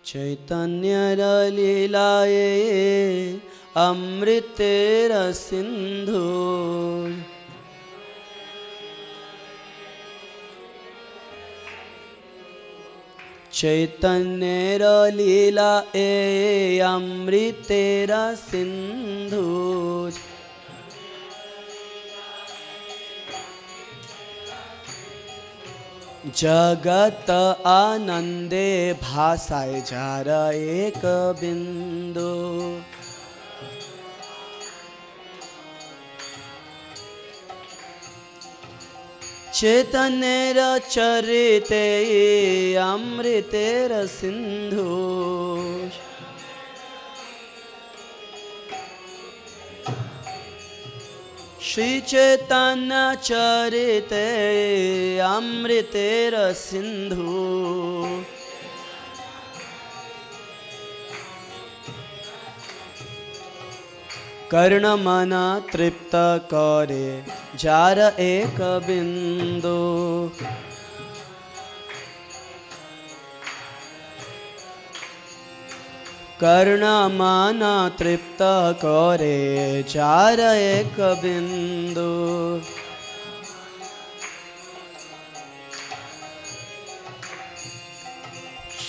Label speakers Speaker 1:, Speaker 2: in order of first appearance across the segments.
Speaker 1: चैतन्यर लीलाए अमृतेर सिंधु चैतन्यर लीलाए अमृतेर सिंधु जगत आनंदे भासाय जार एक बिंदु चैतन्यर चरिते अमृतेर सिंधु श्री चैतन्य चरिते अमृतेर सिंधु कर्ण मन तृप्त करे जार एक बिंदु कर्ण मन तृप्त करे जार एक बिंदु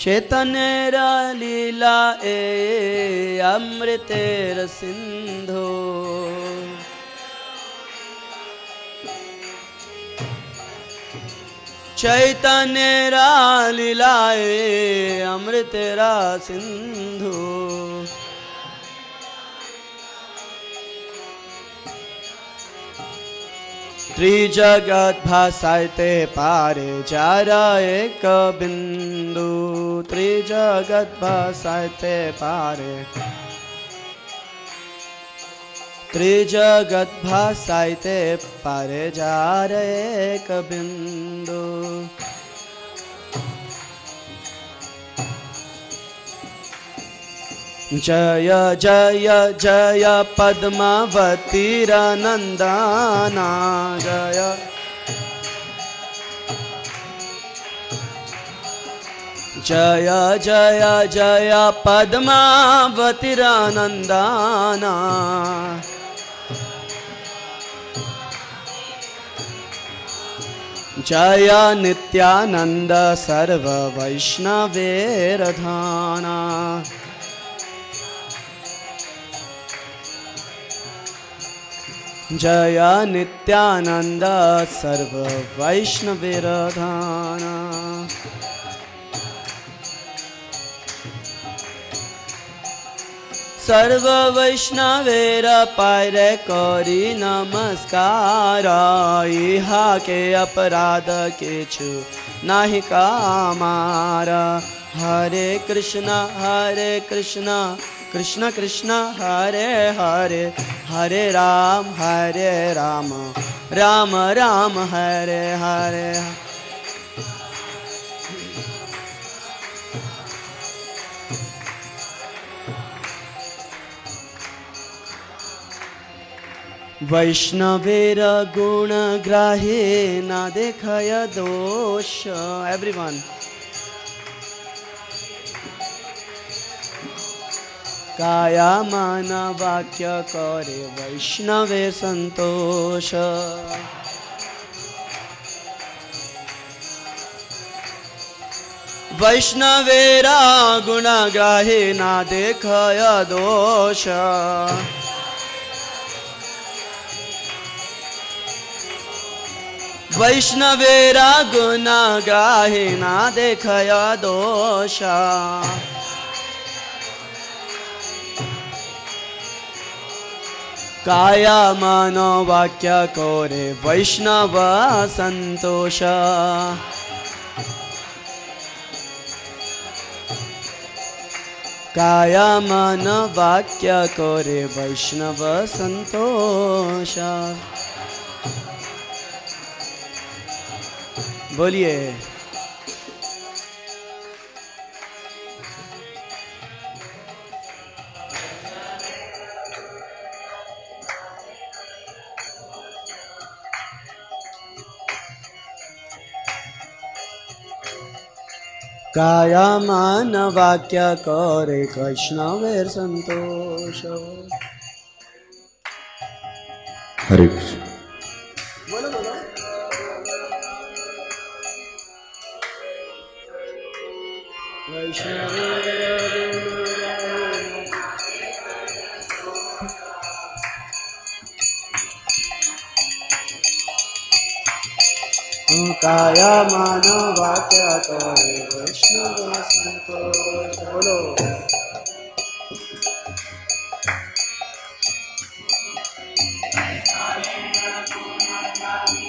Speaker 1: चैतन्यर लीला ए अमृतेर सिंधु चैतन्यर लीला ए अमृतेर सिंधु त्रिजगत भासायते पारे जार एक बिंदु त्रिजगत भासायते पारे त्रिजगत भासायते पारे जार एक बिंदु जय जय जय पद्मावतीरनंदना जय जय जय जय पद्मावतीरनंदना जय नित्यानंद सर्व वैष्णवेरधाना जय नित्यानंद सर्व वैष्णवेरधाना सर्व वैष्णवेर पायरे करी नमस्कार इहा के अपराध किछु नाही कामारा हरे कृष्ण कृष्ण कृष्ण हरे हरे हरे राम राम राम हरे हरे वैष्णवेर गुण ग्राहे न देखय दोष एवरीवन काया मन वाक्य करे वैष्णवे संतोष वैष्णवेरा गुण ग्राहे न देखय दोष वैष्णवेरा गुण ग्राहे न देखय दोष काया मनो वाक्य करे वैष्णव संतोष काया मन वाक्य करे वैष्णव संतोष बोलिए काया मान वाक्य करे वैष्णवेर संतोष।
Speaker 2: हरे कृष्ण।
Speaker 1: बोलो बोलो। काया मानो वाक्य करे वैष्णव संतोष। बोलो।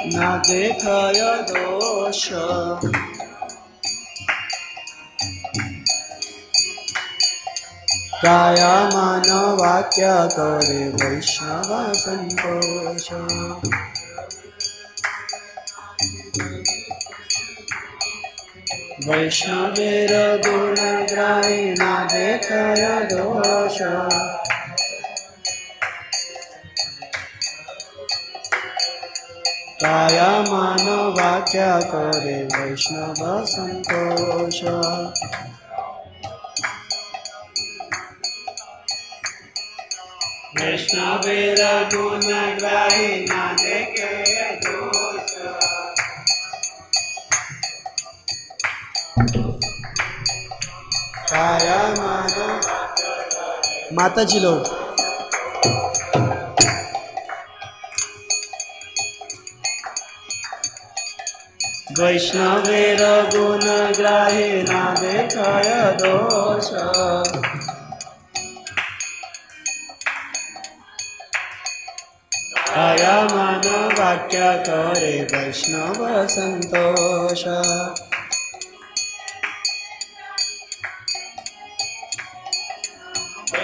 Speaker 1: ना देखय दोष, काया मानो वाक्य करे वैष्णव संतोष। वैष्णवेर गुण ग्राही ना देखय दोष, काया मानो वाक्य करे वैष्णव संतोष। वैष्णवेर गुण ग्राही ना देखय दोष, काया मानो। माता जी लोग वैष्णवेर गुण ग्राही ना देखय दोष, काया मानो वाक्य करे वैष्णव संतोष।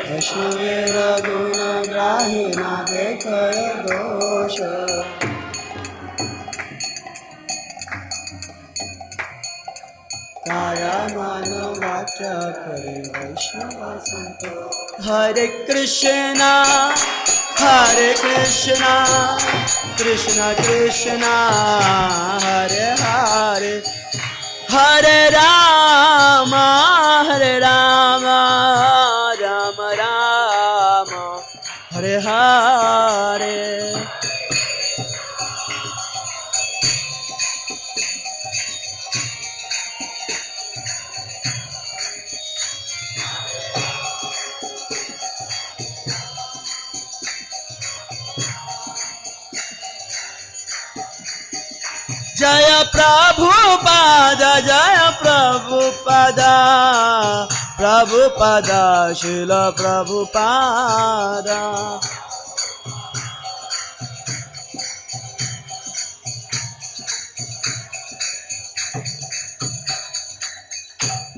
Speaker 1: वैष्णवेर गुण ग्राही ना देखय दोष, काया मानो वाक्य करे वैष्णव संतोष। हरे कृष्णा कृष्ण कृष्ण हरे हरे, हरे राम राम राम हरे हरे। जय प्रभुपाद जय प्रभुपाद, प्रभुपाद शिल प्रभुपाद।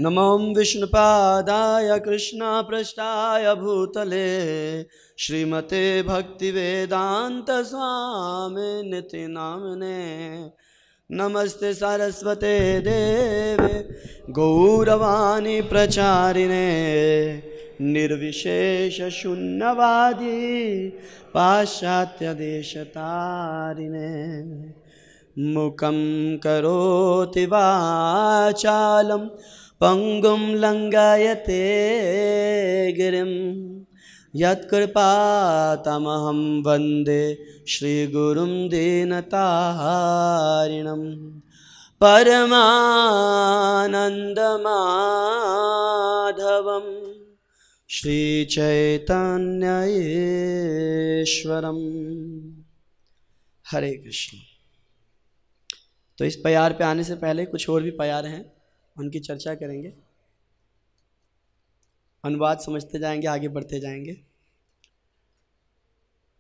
Speaker 1: नमो विष्णुपादाय कृष्णपृष्ठाय भूतले, श्रीमते भक्तिवेदांत स्वामिनिति नामिने। नमस्ते सरस्वते देवे गौरवाणी प्रचारिणे, निर्विशेष शून्यवादी पाश्चात्य देशतारिणे। मुखं करोति वाचालं पंगुं लंघयते गिरिं, यत्कृपातमहं वन्दे श्रीगुरुं दीनतारिणं। परमानन्दमाधवं श्रीचैतन्यईश्वरम्। हरे कृष्ण। तो इस प्यार पे आने से पहले कुछ और भी प्यार हैं, उनकी चर्चा करेंगे, अनुवाद समझते जाएंगे, आगे बढ़ते जाएंगे।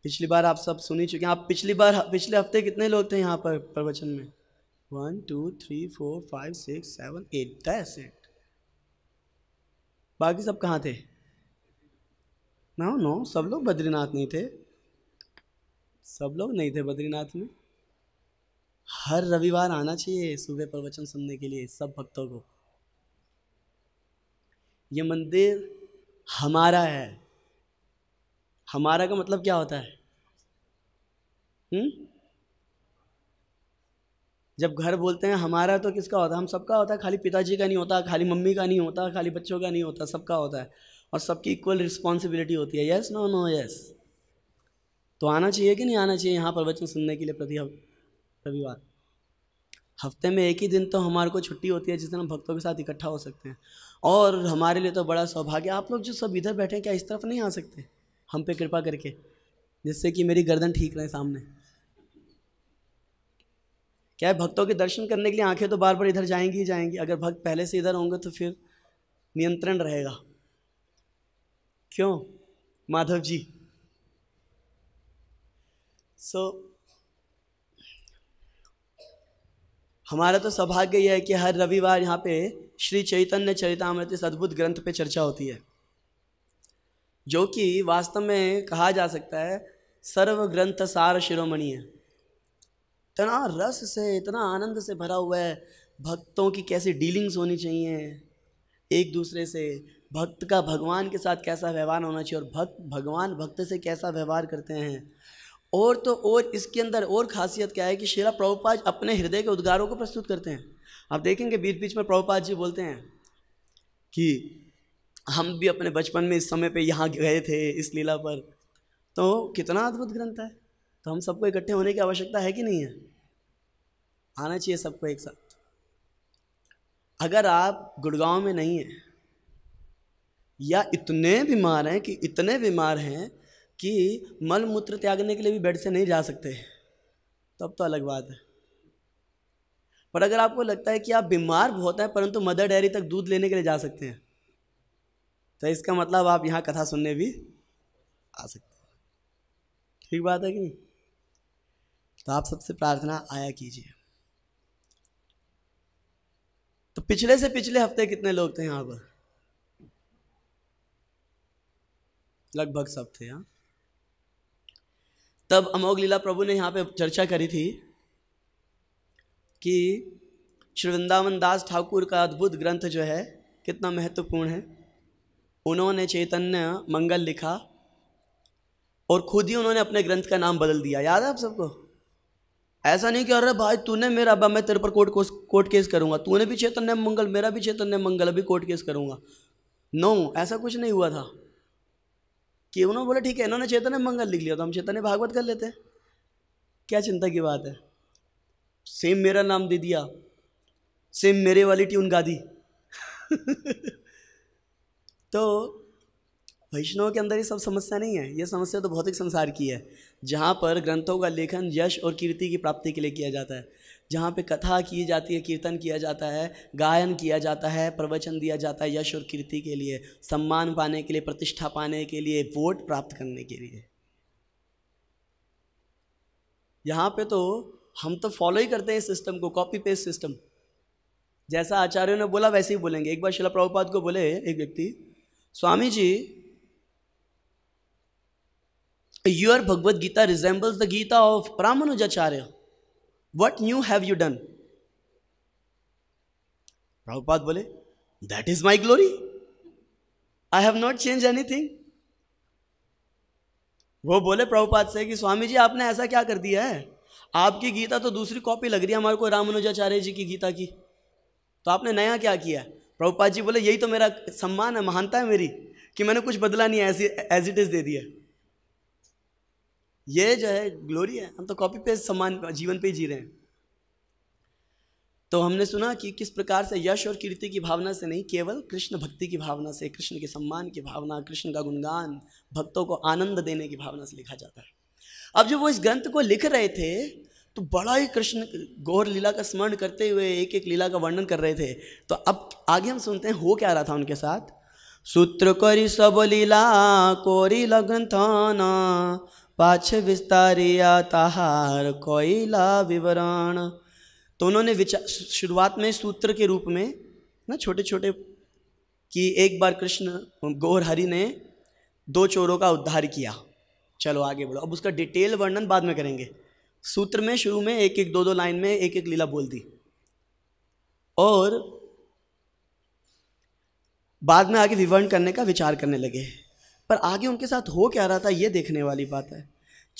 Speaker 1: पिछली बार आप सब सुन ही चुके हैं। आप पिछले हफ्ते कितने लोग थे यहाँ पर प्रवचन में? 1 2 3 4 5 6 7 8 10 8। बाकी सब कहाँ थे? नो सब लोग बद्रीनाथ नहीं थे, सब लोग नहीं थे बद्रीनाथ में। हर रविवार आना चाहिए सुबह प्रवचन सुनने के लिए सब भक्तों को। ये मंदिर हमारा है। हमारा का मतलब क्या होता है? जब घर बोलते हैं हमारा, तो किसका होता है? हम सबका होता है, खाली पिताजी का नहीं होता, खाली मम्मी का नहीं होता, खाली बच्चों का नहीं होता, सबका होता है और सबकी इक्वल रिस्पॉन्सिबिलिटी होती है। Yes no no yes. तो आना चाहिए कि नहीं आना चाहिए यहाँ प्रवचन सुनने के लिए प्रति रविवार? हफ्ते में एक ही दिन तो हमारे को छुट्टी होती है जिस दिन हम भक्तों के साथ इकट्ठा हो सकते हैं। और हमारे लिए तो बड़ा सौभाग्य, आप लोग जो सब इधर बैठे हैं क्या इस तरफ नहीं आ सकते हम पे कृपा करके, जिससे कि मेरी गर्दन ठीक रहे सामने? क्या है, भक्तों के दर्शन करने के लिए आंखें तो बार बार इधर जाएंगी ही जाएंगी। अगर भक्त पहले से इधर होंगे तो फिर नियंत्रण रहेगा। क्यों माधव जी? हमारा तो सौभाग्य यह है कि हर रविवार यहाँ पे श्री चैतन्य चरितामृत इस अद्भुत ग्रंथ पे चर्चा होती है, जो कि वास्तव में कहा जा सकता है सर्व ग्रंथ सार शिरोमणि है। इतना रस से, इतना आनंद से भरा हुआ है। भक्तों की कैसी डीलिंग्स होनी चाहिए एक दूसरे से, भक्त का भगवान के साथ कैसा व्यवहार होना चाहिए और भक्त भगवान भक्त से कैसा व्यवहार करते हैं। और तो और इसके अंदर और खासियत क्या है कि श्रील प्रभुपाद अपने हृदय के उद्गारों को प्रस्तुत करते हैं। आप देखेंगे बीच बीच में प्रभुपाद जी बोलते हैं कि हम भी अपने बचपन में इस समय पे यहाँ गए थे इस लीला पर। तो कितना अद्भुत ग्रंथ है। तो हम सबको इकट्ठे होने की आवश्यकता है कि नहीं है? आना चाहिए सबको एक साथ। अगर आप गुड़गांव में नहीं हैं या इतने बीमार हैं कि इतने बीमार हैं कि मल मूत्र त्यागने के लिए भी बेड से नहीं जा सकते, तब तो अलग बात है। पर अगर आपको लगता है कि आप बीमार बहुत हैं परंतु मदर डेयरी तक दूध लेने के लिए जा सकते हैं, तो इसका मतलब आप यहाँ कथा सुनने भी आ सकते हैं। ठीक बात है कि नहीं? तो आप सबसे प्रार्थना आया कीजिए। तो पिछले से पिछले हफ्ते कितने लोग थे यहाँ पर? लगभग सब थे। यहाँ तब अमोघ लीला प्रभु ने यहाँ पे चर्चा करी थी कि श्री वृंदावन दास ठाकुर का अद्भुत ग्रंथ जो है कितना महत्वपूर्ण है। उन्होंने चैतन्य मंगल लिखा और खुद ही उन्होंने अपने ग्रंथ का नाम बदल दिया। याद है आप सबको? ऐसा नहीं कि अरे भाई तूने मेरा, अब मैं तेरे पर कोर्ट केस करूंगा, तूने भी चैतन्य मंगल, मेरा भी चैतन्य मंगल, अभी कोर्ट केस करूंगा। नो, ऐसा कुछ नहीं हुआ था कि उन्होंने बोला ठीक है इन्होंने चैतन्य मंगल लिख लिया तो हम चैतन्य भागवत कर लेते हैं। क्या चिंता की बात है? सेम मेरा नाम दे दिया, सेम मेरे वाली ट्यून गा दी। तो वैष्णव के अंदर ये सब समस्या नहीं है। ये समस्या तो भौतिक संसार की है, जहाँ पर ग्रंथों का लेखन यश और कीर्ति की प्राप्ति के लिए किया जाता है, जहाँ पे कथा की जाती है, कीर्तन किया जाता है, गायन किया जाता है, प्रवचन दिया जाता है यश और कीर्ति के लिए, सम्मान पाने के लिए, प्रतिष्ठा पाने के लिए, वोट प्राप्त करने के लिए। यहाँ पे तो हम तो फॉलो ही करते हैं इस सिस्टम को, कॉपी पेस्ट सिस्टम। जैसा आचार्यों ने बोला वैसे ही बोलेंगे। एक बार श्रील प्रभुपाद को बोले एक व्यक्ति, Swami ji your Bhagavad Gita resembles the Gita of Ramanujacharya, what new have you done? Prabhupada बोले that is my glory, I have not change anything. वो बोले प्रभुपाद से कि स्वामी जी आपने ऐसा क्या कर दिया है, आपकी गीता तो दूसरी कॉपी लग रही है हमारे को रामानुजाचार्य जी की गीता की, तो आपने नया क्या किया? प्रभुपाद जी बोले यही तो मेरा सम्मान है, महानता है मेरी, कि मैंने कुछ बदला नहीं है, ऐसी एज इट इज दे दिया। ये जो है ग्लोरी है। हम तो कॉपी पेस्ट सम्मान जीवन पे ही जी रहे हैं। तो हमने सुना कि किस प्रकार से यश और कीर्ति की भावना से नहीं, केवल कृष्ण भक्ति की भावना से, कृष्ण के सम्मान की भावना, कृष्ण का गुणगान, भक्तों को आनंद देने की भावना से लिखा जाता है। अब जब वो इस ग्रंथ को लिख रहे थे तो बड़ा ही कृष्ण गौर लीला का स्मरण करते हुए एक एक लीला का वर्णन कर रहे थे। तो अब आगे हम सुनते हैं हो क्या रहा था उनके साथ। सूत्र करी सब लीला कोरी ग्रंथाना, पाछ विस्तारिया ताहार कोयला विवरण। तो उन्होंने शुरुआत में सूत्र के रूप में ना छोटे छोटे कि एक बार कृष्ण गौर हरि ने 2 चोरों का उद्धार किया, चलो आगे बढ़ो। अब उसका डिटेल वर्णन बाद में करेंगे। सूत्र में शुरू में एक एक 2-2 लाइन में एक एक लीला बोल दी और बाद में आगे विवरण करने का विचार करने लगे। पर आगे उनके साथ हो क्या रहा था ये देखने वाली बात है।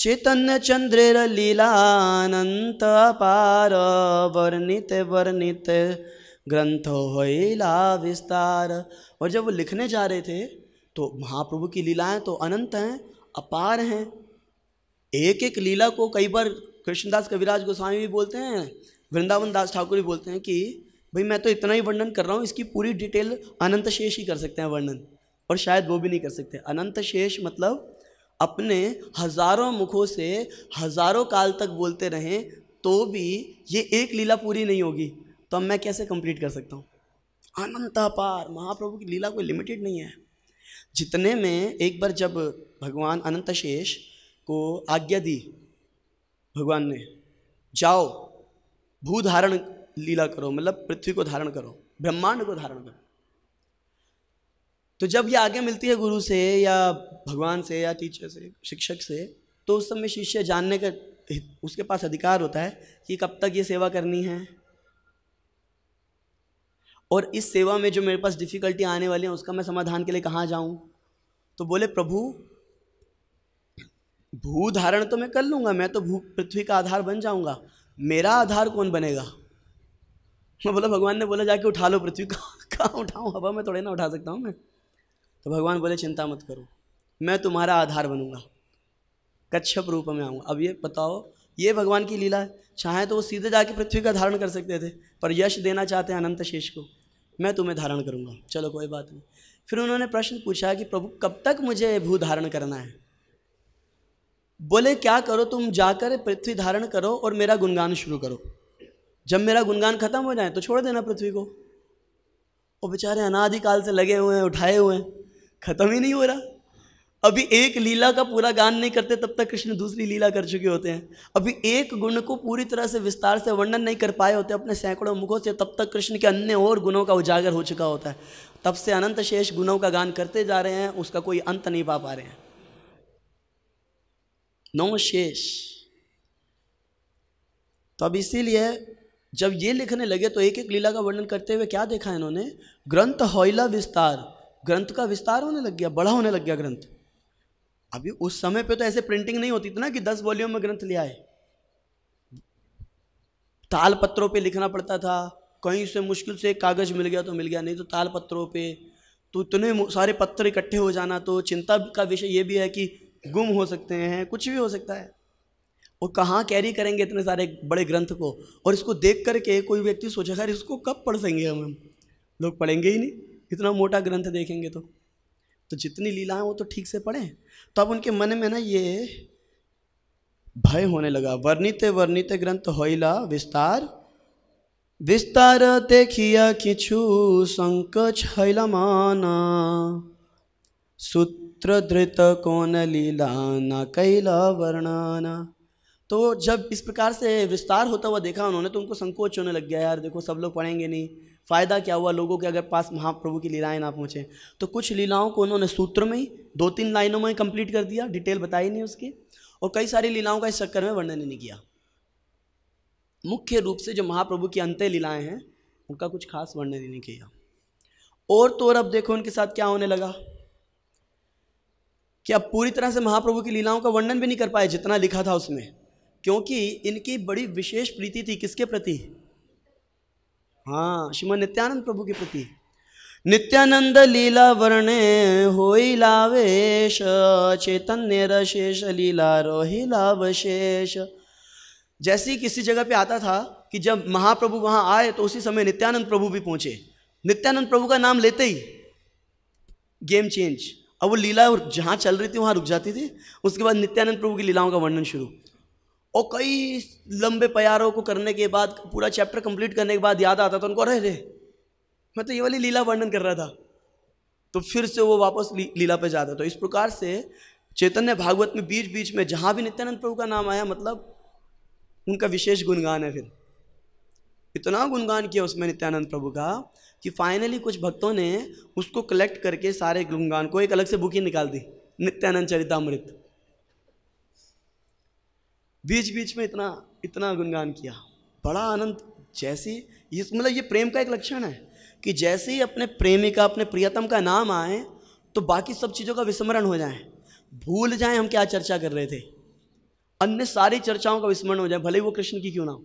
Speaker 1: चैतन्य चंद्रेर लीलानंत अपार वर्णित वर्णित ग्रंथ होइला विस्तार। और जब वो लिखने जा रहे थे तो महाप्रभु की लीलाएं तो अनंत हैं, अपार हैं। एक एक लीला को कई बार कृष्णदास कविराज गोस्वामी भी बोलते हैं, वृंदावन दास ठाकुर भी बोलते हैं कि भाई मैं तो इतना ही वर्णन कर रहा हूँ, इसकी पूरी डिटेल अनंत शेष ही कर सकते हैं वर्णन, और शायद वो भी नहीं कर सकते। अनंत शेष मतलब अपने हजारों मुखों से हजारों काल तक बोलते रहें तो भी ये एक लीला पूरी नहीं होगी, तो अब मैं कैसे कंप्लीट कर सकता हूँ। अनंत अपार, महाप्रभु की लीला कोई लिमिटेड नहीं है। जितने में एक बार जब भगवान अनंत शेष को आज्ञा दी भगवान ने, जाओ भू धारण लीला करो, मतलब पृथ्वी को धारण करो, ब्रह्मांड को धारण करो। तो जब ये आज्ञा मिलती है गुरु से या भगवान से या टीचर से, शिक्षक से, तो उस समय शिष्य जानने का उसके पास अधिकार होता है कि कब तक ये सेवा करनी है, और इस सेवा में जो मेरे पास डिफिकल्टी आने वाली है उसका मैं समाधान के लिए कहाँ जाऊँ। तो बोले प्रभु भू धारण तो मैं कर लूँगा, मैं तो भू पृथ्वी का आधार बन जाऊँगा, मेरा आधार कौन बनेगा। मैं बोला, भगवान ने बोला जाके उठा लो पृथ्वी। कहाँ उठाऊँ, हवा में थोड़े ना उठा सकता हूँ मैं। तो भगवान बोले चिंता मत करो, मैं तुम्हारा आधार बनूंगा, कच्छप रूप में आऊँगा। अब ये बताओ, ये भगवान की लीला है। चाहे तो वो सीधे जाके पृथ्वी का धारण कर सकते थे, पर यश देना चाहते हैं अनंत शेष को, मैं तुम्हें धारण करूँगा, चलो कोई बात नहीं। फिर उन्होंने प्रश्न पूछा कि प्रभु कब तक मुझे भू धारण करना है। बोले क्या करो, तुम जाकर पृथ्वी धारण करो और मेरा गुणगान शुरू करो, जब मेरा गुणगान खत्म हो जाए तो छोड़ देना पृथ्वी को। और बेचारे अनादिकाल से लगे हुए हैं, उठाए हुए हैं, खत्म ही नहीं हो रहा। अभी एक लीला का पूरा गान नहीं करते तब तक कृष्ण दूसरी लीला कर चुके होते हैं। अभी एक गुण को पूरी तरह से विस्तार से वर्णन नहीं कर पाए होते अपने सैकड़ों मुखों से, तब तक कृष्ण के अन्य और गुणों का उजागर हो चुका होता है। तब से अनंत शेष गुणों का गान करते जा रहे हैं, उसका कोई अंत नहीं पा रहे हैं, नो शेष। तो अब इसीलिए जब ये लिखने लगे तो एक एक लीला का वर्णन करते हुए क्या देखा इन्होंने, ग्रंथ होइला विस्तार, ग्रंथ का विस्तार होने लग गया, बड़ा होने लग गया ग्रंथ। अभी उस समय पे तो ऐसे प्रिंटिंग नहीं होती थी ना कि 10 वॉल्यूम में ग्रंथ लिया है, ताल पत्रों पे लिखना पड़ता था, कहीं से मुश्किल से एक कागज मिल गया तो मिल गया, नहीं तो ताल पत्रों पे तो इतने सारे पत्थर इकट्ठे हो जाना। तो चिंता का विषय ये भी है कि गुम हो सकते हैं, कुछ भी हो सकता है, और कहाँ कैरी करेंगे इतने सारे बड़े ग्रंथ को। और इसको देख करके कोई व्यक्ति सोचेगा अरे इसको कब पढ़ सकेंगे हम लोग पढ़ेंगे ही नहीं, इतना मोटा ग्रंथ देखेंगे तो जितनी लीलाएं वो तो ठीक से पढ़ें। तो अब उनके मन में ना ये भय होने लगा। वर्णित वर्णित ग्रंथ होइला विस्तार, विस्तार देखिया किछु संकोच हैला माना, सूत्र धृत कौन लीला न कैला वर्णना। तो जब इस प्रकार से विस्तार होता हुआ देखा उन्होंने तो उनको संकोच होने लग गया, यार देखो सब लोग पढ़ेंगे नहीं, फ़ायदा क्या हुआ लोगों के अगर पास महाप्रभु की लीलाएं ना पहुँचे। तो कुछ लीलाओं को उन्होंने सूत्र में ही 2-3 लाइनों में ही कंप्लीट कर दिया, डिटेल बताई नहीं उसकी, और कई सारी लीलाओं का इस चक्कर में वर्णन नहीं किया। मुख्य रूप से जो महाप्रभु की अंत्य लीलाएं हैं उनका कुछ खास वर्णन नहीं किया। और तो और अब देखो उनके साथ क्या होने लगा कि अब पूरी तरह से महाप्रभु की लीलाओं का वर्णन भी नहीं कर पाए जितना लिखा था उसमें, क्योंकि इनकी बड़ी विशेष प्रीति थी किसके प्रति, हाँ श्रीमद नित्यानंद प्रभु के प्रति। नित्यानंद लीला वर्णे होइला वेश, चैतन्य रशेष लीला रोहिला वशेष। जैसे ही किसी जगह पे आता था कि जब महाप्रभु वहाँ आए तो उसी समय नित्यानंद प्रभु भी पहुँचे। नित्यानंद प्रभु का नाम लेते ही गेम चेंज। अब वो लीला जहाँ चल रही थी वहाँ रुक जाती थी, उसके बाद नित्यानंद प्रभु की लीलाओं का वर्णन शुरू। और कई लंबे प्यारों को करने के बाद, पूरा चैप्टर कंप्लीट करने के बाद याद आता था उनको, अरे रे मैं तो ये वाली लीला वर्णन कर रहा था, तो फिर से वो वापस लीला पे जाता। तो इस प्रकार से चैतन्य भागवत में बीच बीच में जहाँ भी नित्यानंद प्रभु का नाम आया मतलब उनका विशेष गुणगान है। फिर इतना गुणगान किया उसमें नित्यानंद प्रभु का कि फाइनली कुछ भक्तों ने उसको कलेक्ट करके सारे गुणगान को एक अलग से बुक ही निकाल दी, नित्यानंद चरितामृत। बीच बीच में इतना इतना गुणगान किया, बड़ा आनंद। जैसी मतलब ये प्रेम का एक लक्षण है कि जैसे ही अपने प्रेमिका अपने प्रियतम का नाम आए तो बाकी सब चीज़ों का विस्मरण हो जाए, भूल जाएं हम क्या चर्चा कर रहे थे। अन्य सारी चर्चाओं का विस्मरण हो जाए, भले ही वो कृष्ण की क्यों ना हो।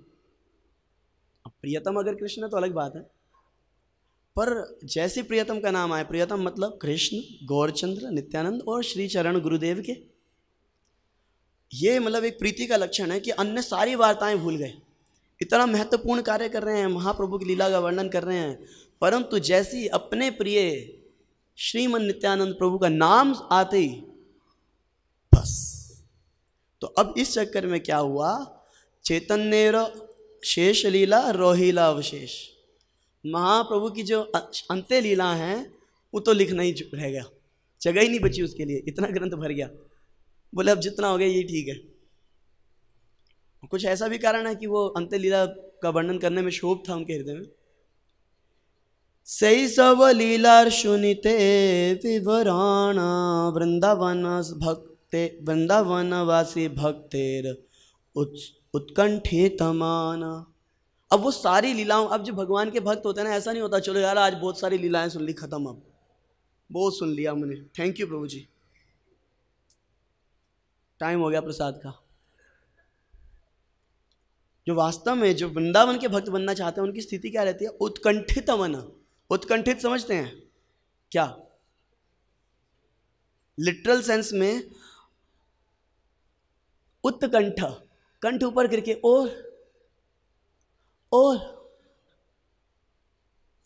Speaker 1: अब प्रियतम अगर कृष्ण है तो अलग बात है, पर जैसे प्रियतम का नाम आए, प्रियतम मतलब कृष्ण, गौरचंद्र, नित्यानंद और श्री चरण गुरुदेव के, ये मतलब एक प्रीति का लक्षण है कि अन्य सारी वार्ताएं भूल गए। इतना महत्वपूर्ण कार्य कर रहे हैं, महाप्रभु की लीला का वर्णन कर रहे हैं, परंतु जैसी अपने प्रिय श्रीमन नित्यानंद प्रभु का नाम आते ही बस। तो अब इस चक्कर में क्या हुआ, चैतन्य शेष लीला रोहिला अवशेष, महाप्रभु की जो अंत्य लीला हैं वो तो लिखना ही रह गया, जगह ही नहीं बची उसके लिए, इतना ग्रंथ भर गया। बोले अब जितना हो गया ये ठीक है। कुछ ऐसा भी कारण है कि वो अंत्य लीला का वर्णन करने में शोभ था उनके हृदय में। सही सब लीला सुनिते विवरण वृंदावन भक्ते वृंदावनवासी भक्तेर उत्कंठित मान। अब वो सारी लीलाओं, अब जो भगवान के भक्त होते हैं ना, ऐसा नहीं होता चलो यार आज बहुत सारी लीलाएं सुन ली, खत्म, अब बहुत सुन लिया मैंने, थैंक यू प्रभु जी, टाइम हो गया प्रसाद का। जो वास्तव में जो वृंदावन के भक्त बनना चाहते हैं उनकी स्थिति क्या रहती है, उत्कंठित मन। उत्कंठित समझते हैं क्या, लिटरल सेंस में उत्कंठ, कंठ ऊपर करके और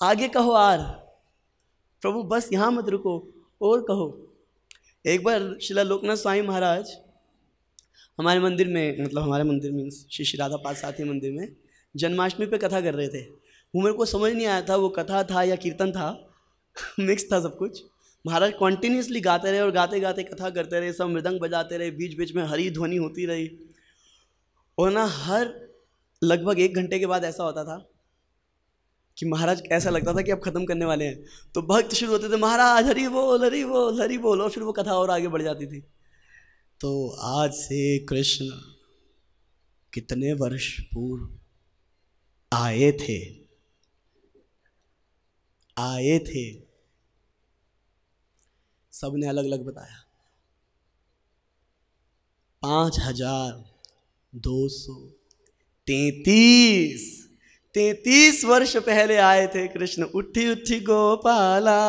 Speaker 1: आगे कहो आर, प्रभु बस यहां मत रुको और कहो। एक बार श्रील लोकनाथ स्वामी महाराज हमारे मंदिर में, मतलब हमारे मंदिर में श्री श्री राधा पाद साथी मंदिर में जन्माष्टमी पे कथा कर रहे थे। वो मेरे को समझ नहीं आया था वो कथा था या कीर्तन था मिक्स था सब कुछ। महाराज कॉन्टिन्यूसली गाते रहे और गाते गाते कथा करते रहे, सब मृदंग बजाते रहे, बीच बीच में हरी ध्वनि होती रही। और ना हर लगभग 1 घंटे के बाद ऐसा होता था कि महाराज ऐसा लगता था कि अब खत्म करने वाले हैं, तो भक्त शुरू होते थे महाराज हरी बोल हरी बोल हरी बोल, और फिर वो कथा और आगे बढ़ जाती थी। तो आज से कृष्ण कितने वर्ष पूर्व आए थे, सबने अलग अलग बताया। 5233 वर्ष पहले आए थे कृष्ण, उठी उठी गोपाला।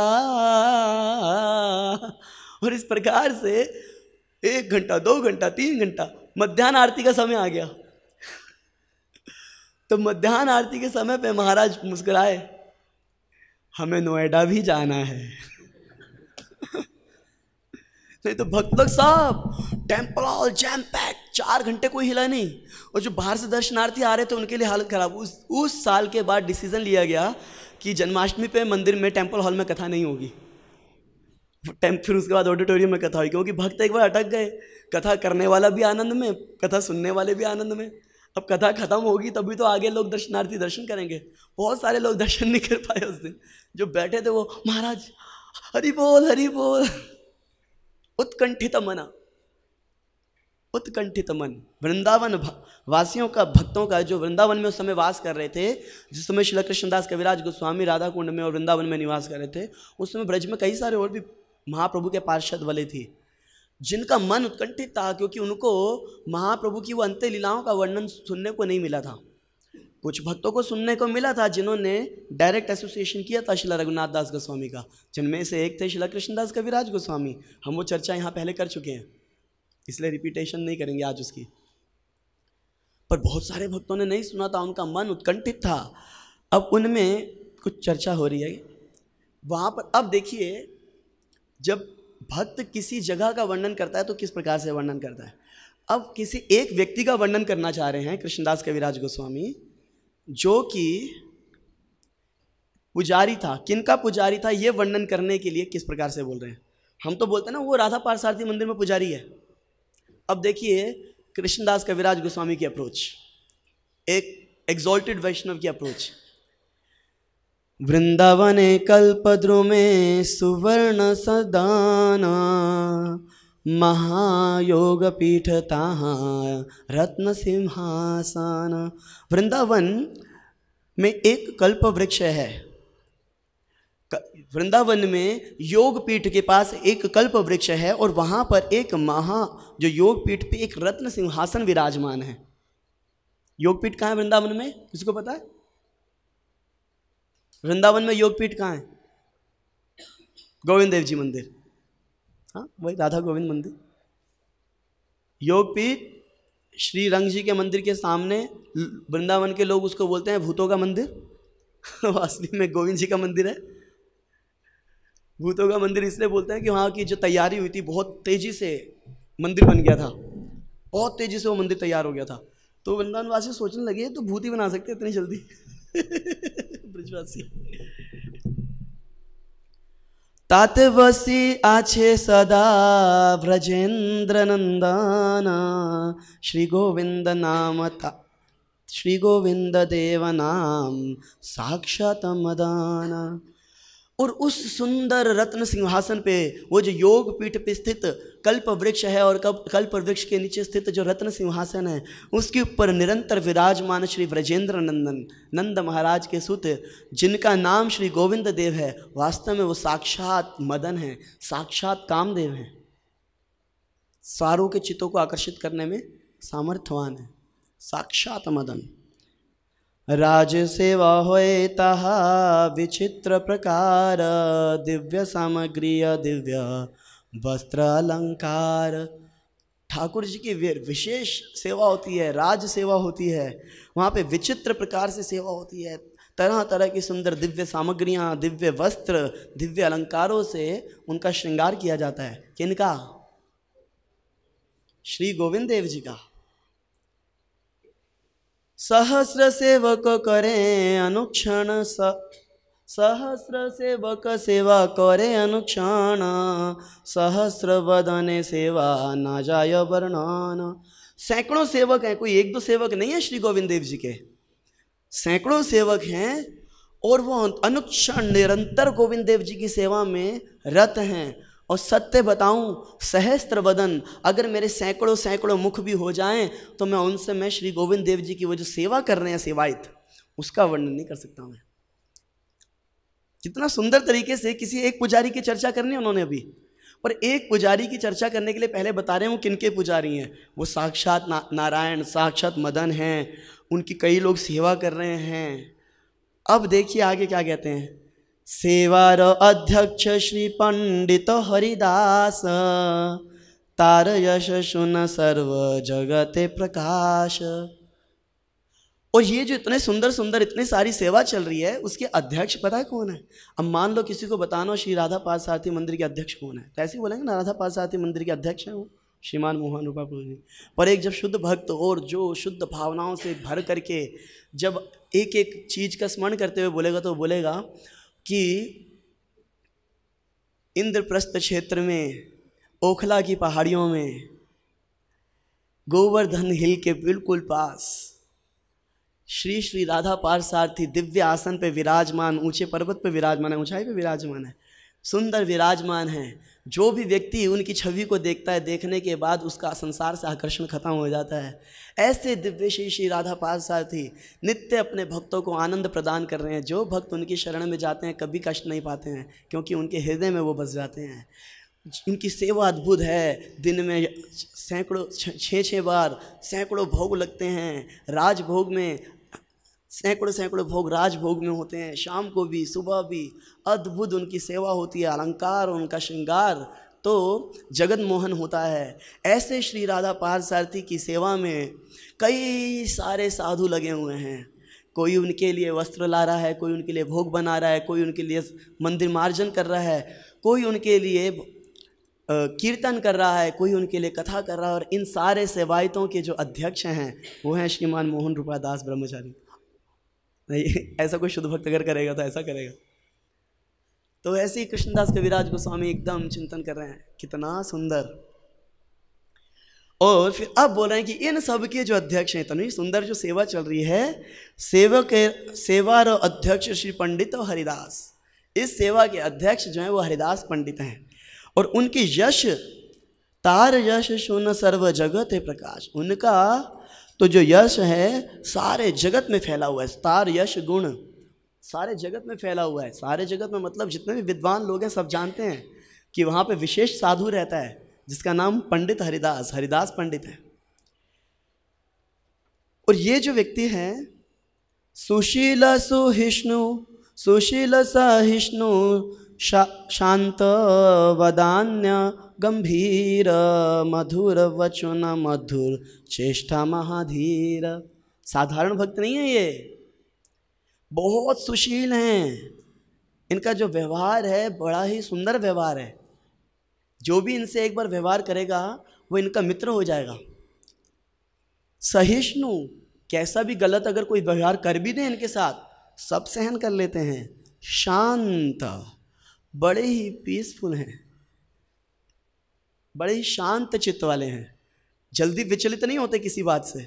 Speaker 1: और इस प्रकार से 1 घंटा 2 घंटा 3 घंटा मध्याह्न आरती का समय आ गया। तो मध्याह्न आरती के समय पे महाराज मुस्कुराए, हमें नोएडा भी जाना है। नहीं तो भक्त लोग सब टेम्पल हॉल जैम पैक, 4 घंटे कोई हिला नहीं। और जो बाहर से दर्शनार्थी आ रहे थे उनके लिए हालत खराब। उस साल के बाद डिसीजन लिया गया कि जन्माष्टमी पे मंदिर में टेम्पल हॉल में कथा नहीं होगी, फिर उसके बाद ऑडिटोरियम में कथा हुई, क्योंकि भक्त एक बार अटक गए। कथा करने वाला भी आनंद में, कथा सुनने वाले भी आनंद में। अब कथा खत्म होगी तभी तो आगे लोग दर्शनार्थी दर्शन करेंगे। बहुत सारे लोग दर्शन नहीं कर पाए उस दिन, जो बैठे थे वो महाराज हरि बोल हरि बोल। उत्कंठित मन वृंदावन वासियों का, भक्तों का, जो वृंदावन में उस समय वास कर रहे थे, जिस समय श्रील कृष्णदास कविराज गोस्वामी राधा कुंड में और वृंदावन में निवास कर रहे थे, उस समय ब्रज में कई सारे और भी महाप्रभु के पार्षद वाले थे जिनका मन उत्कंठित था, क्योंकि उनको महाप्रभु की वो अंत्य लीलाओं का वर्णन सुनने को नहीं मिला था। कुछ भक्तों को सुनने को मिला था जिन्होंने डायरेक्ट एसोसिएशन किया था श्रील रघुनाथ दास गोस्वामी का, जिनमें से एक थे श्रील कृष्णदास कविराज गोस्वामी। हम वो चर्चा यहाँ पहले कर चुके हैं, इसलिए रिपीटेशन नहीं करेंगे आज उसकी। पर बहुत सारे भक्तों ने नहीं सुना था, उनका मन उत्कंठित था। अब उनमें कुछ चर्चा हो रही है वहाँ पर। अब देखिए, जब भक्त किसी जगह का वर्णन करता है तो किस प्रकार से वर्णन करता है। अब किसी एक व्यक्ति का वर्णन करना चाह रहे हैं कृष्णदास कविराज गोस्वामी, जो कि पुजारी था। किनका पुजारी था ये वर्णन करने के लिए किस प्रकार से बोल रहे हैं। हम तो बोलते हैं ना वो राधा पार्थसारथी मंदिर में पुजारी है। अब देखिए कृष्णदास कविराज गोस्वामी की अप्रोच, एक एग्जॉल्टेड वैष्णव की अप्रोच। वृंदावने कल्पद्रुमे सुवर्ण सदाना महायोग पीठता रत्न सिंहासन। वृंदावन में एक कल्प वृक्ष है, वृंदावन में योग पीठ के पास एक कल्प वृक्ष है और वहां पर एक जो योग पीठ पे एक रत्न सिंहासन विराजमान है। योग पीठ कहाँ है वृंदावन में, किसको पता है? वृंदावन में योग पीठ कहाँ है? गोविंद देव जी मंदिर, हाँ वही राधा गोविंद मंदिर। योग पीठ श्री रंग जी के मंदिर के सामने, वृंदावन के लोग उसको बोलते हैं भूतों का मंदिर असली में गोविंद जी का मंदिर है। भूतों का मंदिर इसलिए बोलते हैं कि वहाँ की जो तैयारी हुई थी, बहुत तेजी से मंदिर बन गया था, बहुत तेजी से वो मंदिर तैयार हो गया था। तो वृंदावन वासी सोचने लगे तो भूत ही बना सकते इतनी जल्दी ब्रजवासी। तातवसी आछे सदा ब्रजेंद्र नंदना, श्री गोविंद नाम श्री गोविंद देव नाम साक्षात मदाना। और उस सुंदर रत्न सिंहासन पे, वो जो योग पीठ पे स्थित कल्प वृक्ष है और कल्प वृक्ष के नीचे स्थित जो रत्न सिंहासन है, उसके ऊपर निरंतर विराजमान श्री ब्रजेंद्र नंदन, नंद महाराज के सुत, जिनका नाम श्री गोविंद देव है। वास्तव में वो साक्षात मदन है, साक्षात कामदेव हैं, सारों के चित्तों को आकर्षित करने में सामर्थ्यवान है, साक्षात मदन। राज सेवा होए तहा विचित्र प्रकार, दिव्य सामग्री दिव्य वस्त्र अलंकार। ठाकुर जी की विशेष सेवा होती है, राज सेवा होती है, वहाँ पे विचित्र प्रकार से सेवा होती है। तरह तरह की सुंदर दिव्य सामग्रियाँ, दिव्य वस्त्र, दिव्य अलंकारों से उनका श्रृंगार किया जाता है। किनका? श्री गोविंद देव जी का। सहस्र सेवक करें अनुक्षण, सहस्र सेवक सेवा करे अनुक्षण, सहस्र वदने सेवा ना जाय वर्णन। सैकड़ों सेवक हैं, कोई एक दो सेवक नहीं है श्री गोविंद देव जी के, सैकड़ों सेवक हैं और वो अनुक्षण निरंतर गोविंद देव जी की सेवा में रत हैं। और सत्य बताऊं, सहस्त्र वदन, अगर मेरे सैकड़ों सैकड़ों मुख भी हो जाएं तो मैं उनसे, मैं श्री गोविंद देव जी की वो जो सेवा कर रहे हैं सेवायत, उसका वर्णन नहीं कर सकता मैं। कितना सुंदर तरीके से किसी एक पुजारी की चर्चा करनी है उन्होंने अभी, पर एक पुजारी की चर्चा करने के लिए पहले बता रहे हैं वो किनके पुजारी हैं। वो साक्षात नारायण, साक्षात मदन हैं, उनकी कई लोग सेवा कर रहे हैं। अब देखिए आगे क्या कहते हैं। सेवार अध्यक्ष श्री पंडित हरिदास, तार यश सुन सर्व जगते प्रकाश। और ये जो इतने सुंदर सुंदर इतनी सारी सेवा चल रही है, उसके अध्यक्ष पता है कौन है? अब मान लो किसी को बताना श्री राधा पार्थसारथी मंदिर के अध्यक्ष कौन है, तो ऐसे ही बोलेंगे ना, राधा पार्थसारथी मंदिर के अध्यक्ष हैं वो श्रीमान मोहन रूपा प्रभु जी। पर एक जब शुद्ध भक्त और जो शुद्ध भावनाओं से भर करके जब एक एक चीज़ का स्मरण करते हुए बोलेगा, तो बोलेगा कि इंद्रप्रस्थ क्षेत्र में, ओखला की पहाड़ियों में, गोवर्धन हिल के बिल्कुल पास श्री श्री राधा पार्थसारथी दिव्य आसन पे विराजमान, ऊंचे पर्वत पे विराजमान है, ऊंचाई पे विराजमान है, सुंदर विराजमान है। जो भी व्यक्ति उनकी छवि को देखता है, देखने के बाद उसका संसार से आकर्षण खत्म हो जाता है। ऐसे दिव्य श्री श्री राधा पार्थसारथी नित्य अपने भक्तों को आनंद प्रदान कर रहे हैं। जो भक्त उनकी शरण में जाते हैं कभी कष्ट नहीं पाते हैं, क्योंकि उनके हृदय में वो बस जाते हैं। उनकी सेवा अद्भुत है। दिन में सैकड़ों, 6 बार सैकड़ों भोग लगते हैं। राजभोग में सैकड़ों सैकड़ों भोग राजभोग में होते हैं, शाम को भी सुबह भी अद्भुत उनकी सेवा होती है। अलंकार और उनका श्रृंगार तो जगत मोहन होता है। ऐसे श्री राधा पार्थसारथी की सेवा में कई सारे साधु लगे हुए हैं। कोई उनके लिए वस्त्र ला रहा है, कोई उनके लिए भोग बना रहा है, कोई उनके लिए मंदिर मार्जन कर रहा है, कोई उनके लिए कीर्तन कर रहा है, कोई उनके लिए कथा कर रहा है। और इन सारे सेवायतों के जो अध्यक्ष हैं वो हैं श्रीमान मोहन रूपा दास ब्रह्मचारी। नहीं, ऐसा कोई शुद्ध भक्त अगर करेगा तो ऐसा करेगा। तो ऐसे ही कृष्णदास कविराज गोस्वामी एकदम चिंतन कर रहे हैं, कितना सुंदर। और फिर अब बोल रहे हैं कि इन सब के जो अध्यक्ष हैं, इतनी सुंदर जो सेवा चल रही है, सेवा और अध्यक्ष श्री पंडित और हरिदास, इस सेवा के अध्यक्ष जो हैं वो हरिदास पंडित हैं। और उनकी यश, तार यश सुन सर्व जगत है प्रकाश, उनका तो जो यश है सारे जगत में फैला हुआ है। तार यश गुण, सारे जगत में फैला हुआ है। सारे जगत में मतलब जितने भी विद्वान लोग हैं सब जानते हैं कि वहाँ पे विशेष साधु रहता है जिसका नाम पंडित हरिदास, हरिदास पंडित है। और ये जो व्यक्ति हैं सुशील सुहिष्णु, सुशील सहिष्णु, शांत वदान्य गंभीर, मधुर वचन मधुर चेष्टा महाधीर। साधारण भक्त नहीं है ये, बहुत सुशील हैं। इनका जो व्यवहार है बड़ा ही सुंदर व्यवहार है। जो भी इनसे एक बार व्यवहार करेगा वो इनका मित्र हो जाएगा। सहिष्णु, कैसा भी गलत अगर कोई व्यवहार कर भी दे इनके साथ सब सहन कर लेते हैं। शांत, बड़े ही पीसफुल हैं, बड़े ही शांत चित्त वाले हैं, जल्दी विचलित नहीं होते किसी बात से।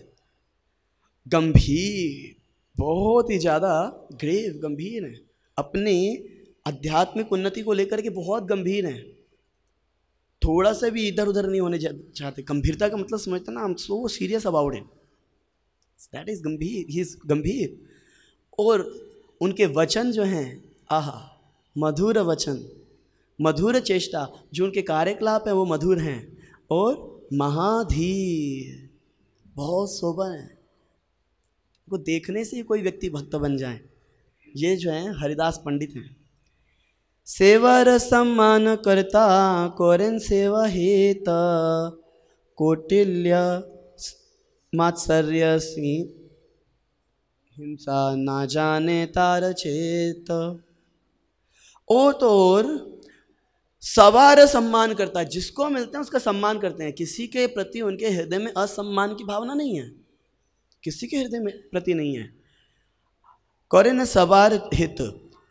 Speaker 1: गंभीर, बहुत ही ज़्यादा ग्रेव, गंभीर हैं, अपनी आध्यात्मिक उन्नति को लेकर के बहुत गंभीर हैं, थोड़ा सा भी इधर उधर नहीं होने चाहते। गंभीरता का मतलब समझते ना, I am so serious about it, that is गंभीर, ही इज गंभीर। और उनके वचन जो हैं, आहा, मधुर वचन, मधुर चेष्टा, जो उनके कार्यकलाप हैं वो मधुर हैं। और महाधीर, बहुत सोबर हैं, को देखने से ही कोई व्यक्ति भक्त बन जाए। ये जो हैं हरिदास पंडित हैं। सेवर सम्मान करता कोरेन सेवा हेत, कौटिल्य मात्सर्य हिंसा ना जाने तार चेत। और तो और सवार सम्मान करता है, जिसको मिलते हैं उसका सम्मान करते हैं। किसी के प्रति उनके हृदय में असम्मान की भावना नहीं है, किसी के हृदय में प्रति नहीं है। कौरेन सवार हित,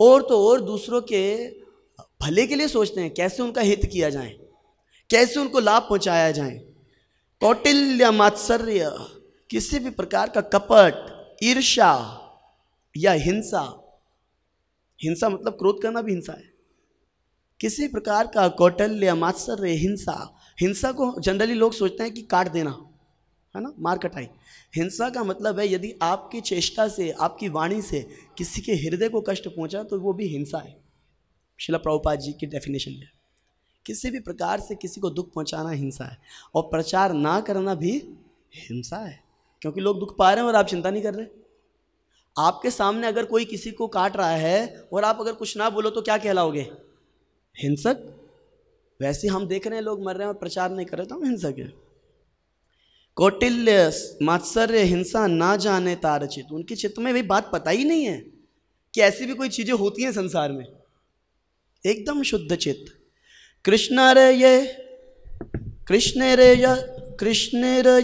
Speaker 1: और तो और दूसरों के भले के लिए सोचते हैं, कैसे उनका हित किया जाए, कैसे उनको लाभ पहुंचाया जाए। कौटिल्य मात्सर्य, किसी भी प्रकार का कपट, ईर्ष्या या हिंसा, हिंसा मतलब क्रोध करना भी हिंसा है, किसी प्रकार का कौटिल्य मात्सर्य हिंसा। हिंसा को जनरली लोग सोचते हैं कि काट देना, है ना, मार कटाई। हिंसा का मतलब है यदि आपकी चेष्टा से, आपकी वाणी से किसी के हृदय को कष्ट पहुंचा तो वो भी हिंसा है। श्रील प्रभुपाद जी की डेफिनेशन है, किसी भी प्रकार से किसी को दुख पहुंचाना हिंसा है, और प्रचार ना करना भी हिंसा है, क्योंकि लोग दुख पा रहे हैं और आप चिंता नहीं कर रहे। आपके सामने अगर कोई किसी को काट रहा है और आप अगर कुछ ना बोलो तो क्या कहलाओगे? हिंसक। वैसे हम देख रहे हैं लोग मर रहे हैं और प्रचार नहीं कर रहे तो हम हिंसक है। कौटिल्य मात्सर्य हिंसा ना जाने तार चित, उनके चित्त में भी बात पता ही नहीं है कि ऐसी भी कोई चीजें होती हैं संसार में। एकदम शुद्ध चित्त। कृष्ण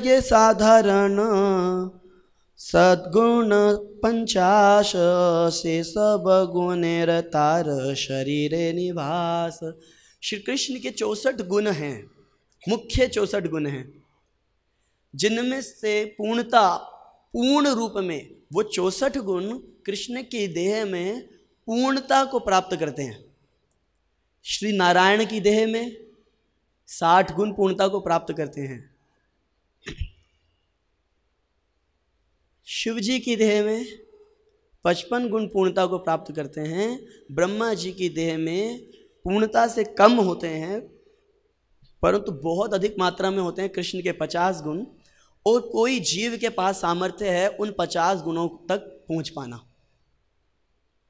Speaker 1: रे साधारण सद्गुण पंचाश से सब गुणेर तार शरीरे निवास। श्री कृष्ण के 64 गुण हैं, मुख्य 64 गुण हैं, जिनमें से पूर्णता, पूर्ण रूप में वो 64 गुण कृष्ण की देह में पूर्णता को प्राप्त करते हैं। श्री नारायण की देह में 60 गुण पूर्णता को प्राप्त करते हैं, शिव जी की देह में 55 गुण पूर्णता को प्राप्त करते हैं, ब्रह्मा जी की देह में पूर्णता से कम होते हैं परंतु बहुत अधिक मात्रा में होते हैं कृष्ण के 50 गुण। और कोई जीव के पास सामर्थ्य है उन 50 गुणों तक पहुंच पाना,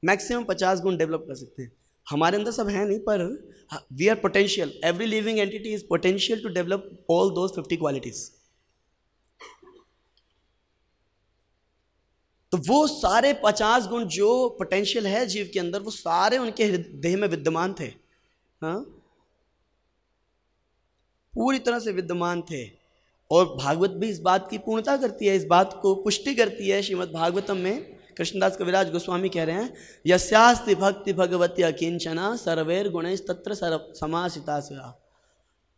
Speaker 1: मैक्सिमम 50 गुण डेवलप कर सकते हैं। हमारे अंदर सब है नहीं, पर we are potential, every living entity is potential to develop all those 50 qualities. तो वो सारे 50 गुण जो पोटेंशियल है जीव के अंदर, वो सारे उनके देह में विद्यमान थे, हाँ, पूरी तरह से विद्यमान थे। और भागवत भी इस बात की पूर्णता करती है, इस बात को पुष्टि करती है। श्रीमद् भागवतम में कृष्णदास कविराज गोस्वामी कह रहे हैं, यस्यास्ति भक्ति भगवती अकिंचना सर्वैर गुणैः तत्र समासिता स्या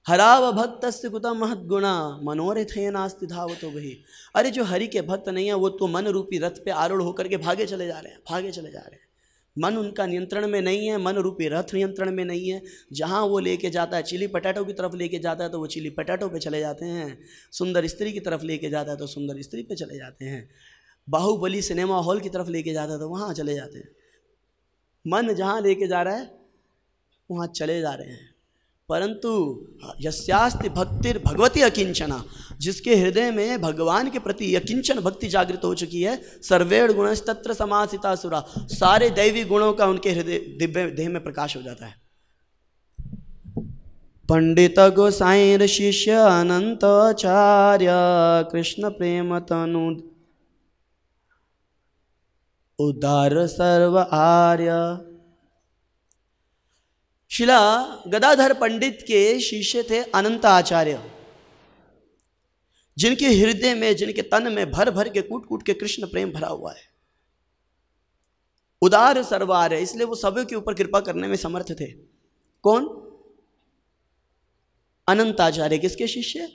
Speaker 1: हराव भक्तस्य कुतः महद्गुणा मनोरथेनास्ति धावतो वही। अरे जो हरि के भक्त नहीं है वो तो मन रूपी रथ पे आरूढ़ होकर के भागे चले जा रहे हैं, भागे चले जा रहे हैं। मन उनका नियंत्रण में नहीं है, मन रूपी रथ नियंत्रण में नहीं है। जहाँ वो लेके जाता है, चिली पटाटो की तरफ लेके जाता है तो वो चिली पटाटो पे चले जाते हैं, सुंदर स्त्री की तरफ लेके जाता है तो सुंदर स्त्री पे चले जाते हैं, बाहुबली सिनेमा हॉल की तरफ लेके जाता है तो वहाँ चले जाते हैं। मन जहाँ लेके जा रहा है वहाँ चले जा रहे हैं। परंतु यस्यास्ति भक्तिर भगवती अकिंचना, जिसके हृदय में भगवान के प्रति अकिंचन भक्ति जागृत हो चुकी है, सर्वेण गुणस्तत्र समासिता सुरा, सारे दैवी गुणों का उनके हृदय दिव्य देह में प्रकाश हो जाता है। पंडित गोसाई शिष्य अनंताचार्य कृष्ण प्रेम तनु उदार सर्व आर्य। शिला गदाधर पंडित के शिष्य थे अनंत आचार्य, जिनके हृदय में, जिनके तन में भर भर के कूट कूट के कृष्ण प्रेम भरा हुआ है। उदार सर्वार है, इसलिए वो सभी के ऊपर कृपा करने में समर्थ थे। कौन? अनंत आचार्य। किसके शिष्य?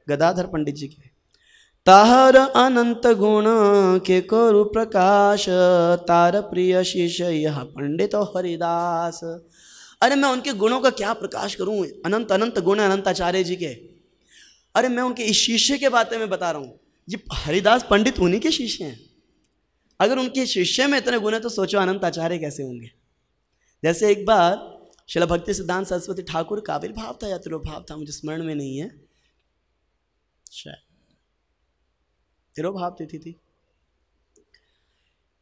Speaker 1: गदाधर पंडित जी के। ताहर अनंत गुण के करु प्रकाश, तार प्रिय शिष्य यह पंडित हरिदास। अरे मैं उनके गुणों का क्या प्रकाश करूं, अनंत अनंत गुण अनंत आचार्य जी के। अरे मैं उनके इस शिष्य के बातें में बता रहा हूं, ये हरिदास पंडित उन्हीं के शिष्य हैं। अगर उनके शिष्य में इतने गुण है तो सोचो अनंत आचार्य कैसे होंगे। जैसे एक बार श्रील भक्ति सिद्धांत सरस्वती ठाकुर का आविर्भाव था या तिरोभाव था, मुझे स्मरण में नहीं है, शायद तिरोभाव तिथि थी।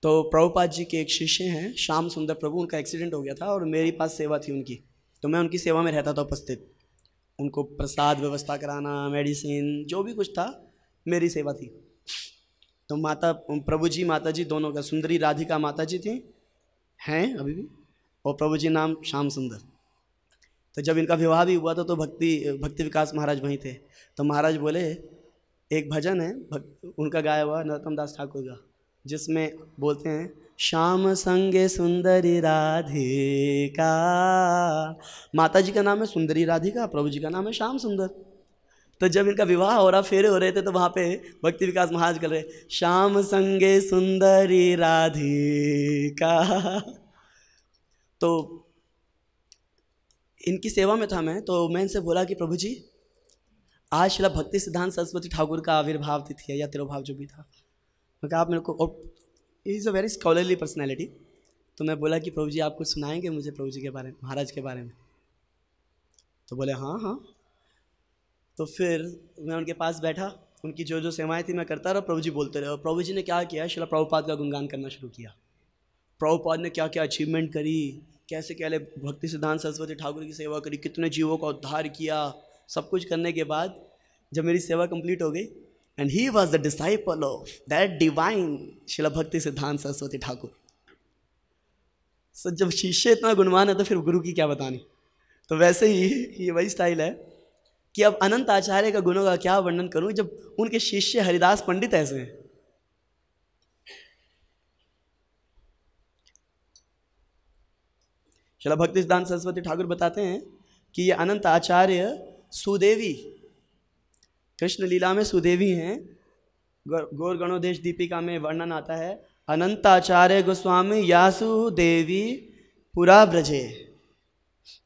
Speaker 1: तो प्रभुपाद जी के एक शिष्य हैं श्याम सुंदर प्रभु, उनका एक्सीडेंट हो गया था और मेरे पास सेवा थी उनकी, तो मैं उनकी सेवा में रहता था उपस्थित। उनको प्रसाद व्यवस्था कराना, मेडिसिन, जो भी कुछ था मेरी सेवा थी। तो माता प्रभु जी माता जी दोनों का, सुंदरी राधिका माता जी थी, हैं अभी भी, और प्रभु जी नाम श्याम सुंदर। तो जब इनका विवाह भी हुआ था तो भक्ति विकास महाराज वहीं थे। तो महाराज बोले एक भजन है उनका गाया हुआ नरोत्तम दास ठाकुर का, जिसमें बोलते हैं श्याम संगे सुंदरी राधिका। माता जी का नाम है सुंदरी राधिका, प्रभु जी का नाम है श्याम सुंदर। तो जब इनका विवाह हो रहा, फेरे हो रहे थे, तो वहाँ पे भक्ति विकास महाराज कर रहे श्याम संगे सुंदरी राधिका। तो इनकी सेवा में था मैं, तो मैं इनसे बोला कि प्रभु जी आज श्रील भक्ति सिद्धांत सरस्वती ठाकुर का आविर्भाव तिथि है या तिरोभाव जो भी था। मैं कहा आप मेरे को, और is a very scholarly personality, तो मैं बोला कि प्रभु जी आप कुछ सुनाएंगे मुझे प्रभु जी के बारे में, महाराज के बारे में। तो बोले हाँ हाँ। तो फिर मैं उनके पास बैठा, उनकी जो जो सेवाएं थी मैं करता रहा, प्रभु जी बोलते रहे। और प्रभु जी ने क्या किया, श्रील प्रभुपाद का गुणगान करना शुरू किया। प्रभुपाद ने क्या क्या अचीवमेंट करी, कैसे कैसे भक्ति सिद्धांत सरस्वती ठाकुर की सेवा करी, कितने जीवों का उद्धार किया, सब कुछ करने के बाद जब मेरी सेवा कंप्लीट हो गई, and he was the disciple of that divine Srila भक्ति सिद्धांत सरस्वती ठाकुर। सो जब शिष्य इतना गुणवान है तो फिर गुरु की क्या बतानी। तो वैसे ही ये वही स्टाइल है कि अब अनंत आचार्य का गुणों का क्या वर्णन करूं जब उनके शिष्य हरिदास पंडित ऐसे हैं। श्रील भक्ति सिद्धांत सरस्वती ठाकुर बताते हैं कि ये अनंत आचार्य सुदेवी, कृष्ण लीला में सुदेवी हैं। गौर गणोदेश दीपिका में वर्णन आता है, अनंत आचार्य गोस्वामी यासुदेवी पुरा ब्रजे।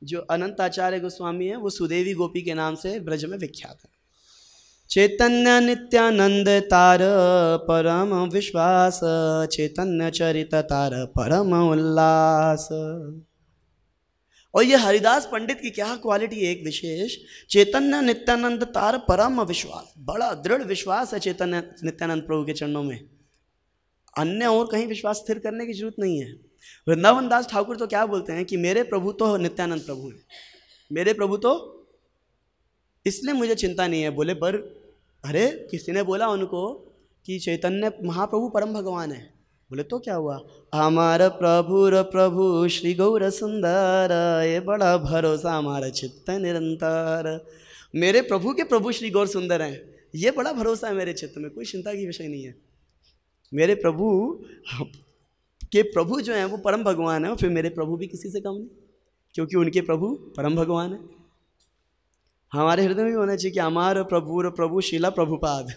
Speaker 1: जो अनंत आचार्य गोस्वामी है वो सुदेवी गोपी के नाम से ब्रज में विख्यात है। चैतन्य नित्यानंद तार परम विश्वास, चैतन्य चरित तार परम उल्लास। और ये हरिदास पंडित की क्या क्वालिटी है, एक विशेष, चैतन्य नित्यानंद तार परम विश्वास, बड़ा दृढ़ विश्वास है चैतन्य नित्यानंद प्रभु के चरणों में। अन्य और कहीं विश्वास स्थिर करने की जरूरत नहीं है। वृंदावन दास ठाकुर तो क्या बोलते हैं कि मेरे प्रभु तो नित्यानंद प्रभु हैं, मेरे प्रभु तो, इसलिए मुझे चिंता नहीं है। बोले पर अरे किसी ने बोला उनको कि चैतन्य महाप्रभु परम भगवान है। बोले तो क्या हुआ, हमारा प्रभु श्री गौर सुंदर, ये बड़ा भरोसा हमारा चित्त निरंतर। मेरे प्रभु के प्रभु श्री गौर सुंदर हैं, ये बड़ा भरोसा है मेरे चित्त में, कोई चिंता की विषय नहीं है। मेरे प्रभु के प्रभु जो हैं वो परम भगवान है, और फिर मेरे प्रभु भी किसी से कम नहीं, क्योंकि उनके प्रभु परम भगवान है। हमारे हृदय में भी होना चाहिए कि हमारा प्रभु शीला प्रभुपाद,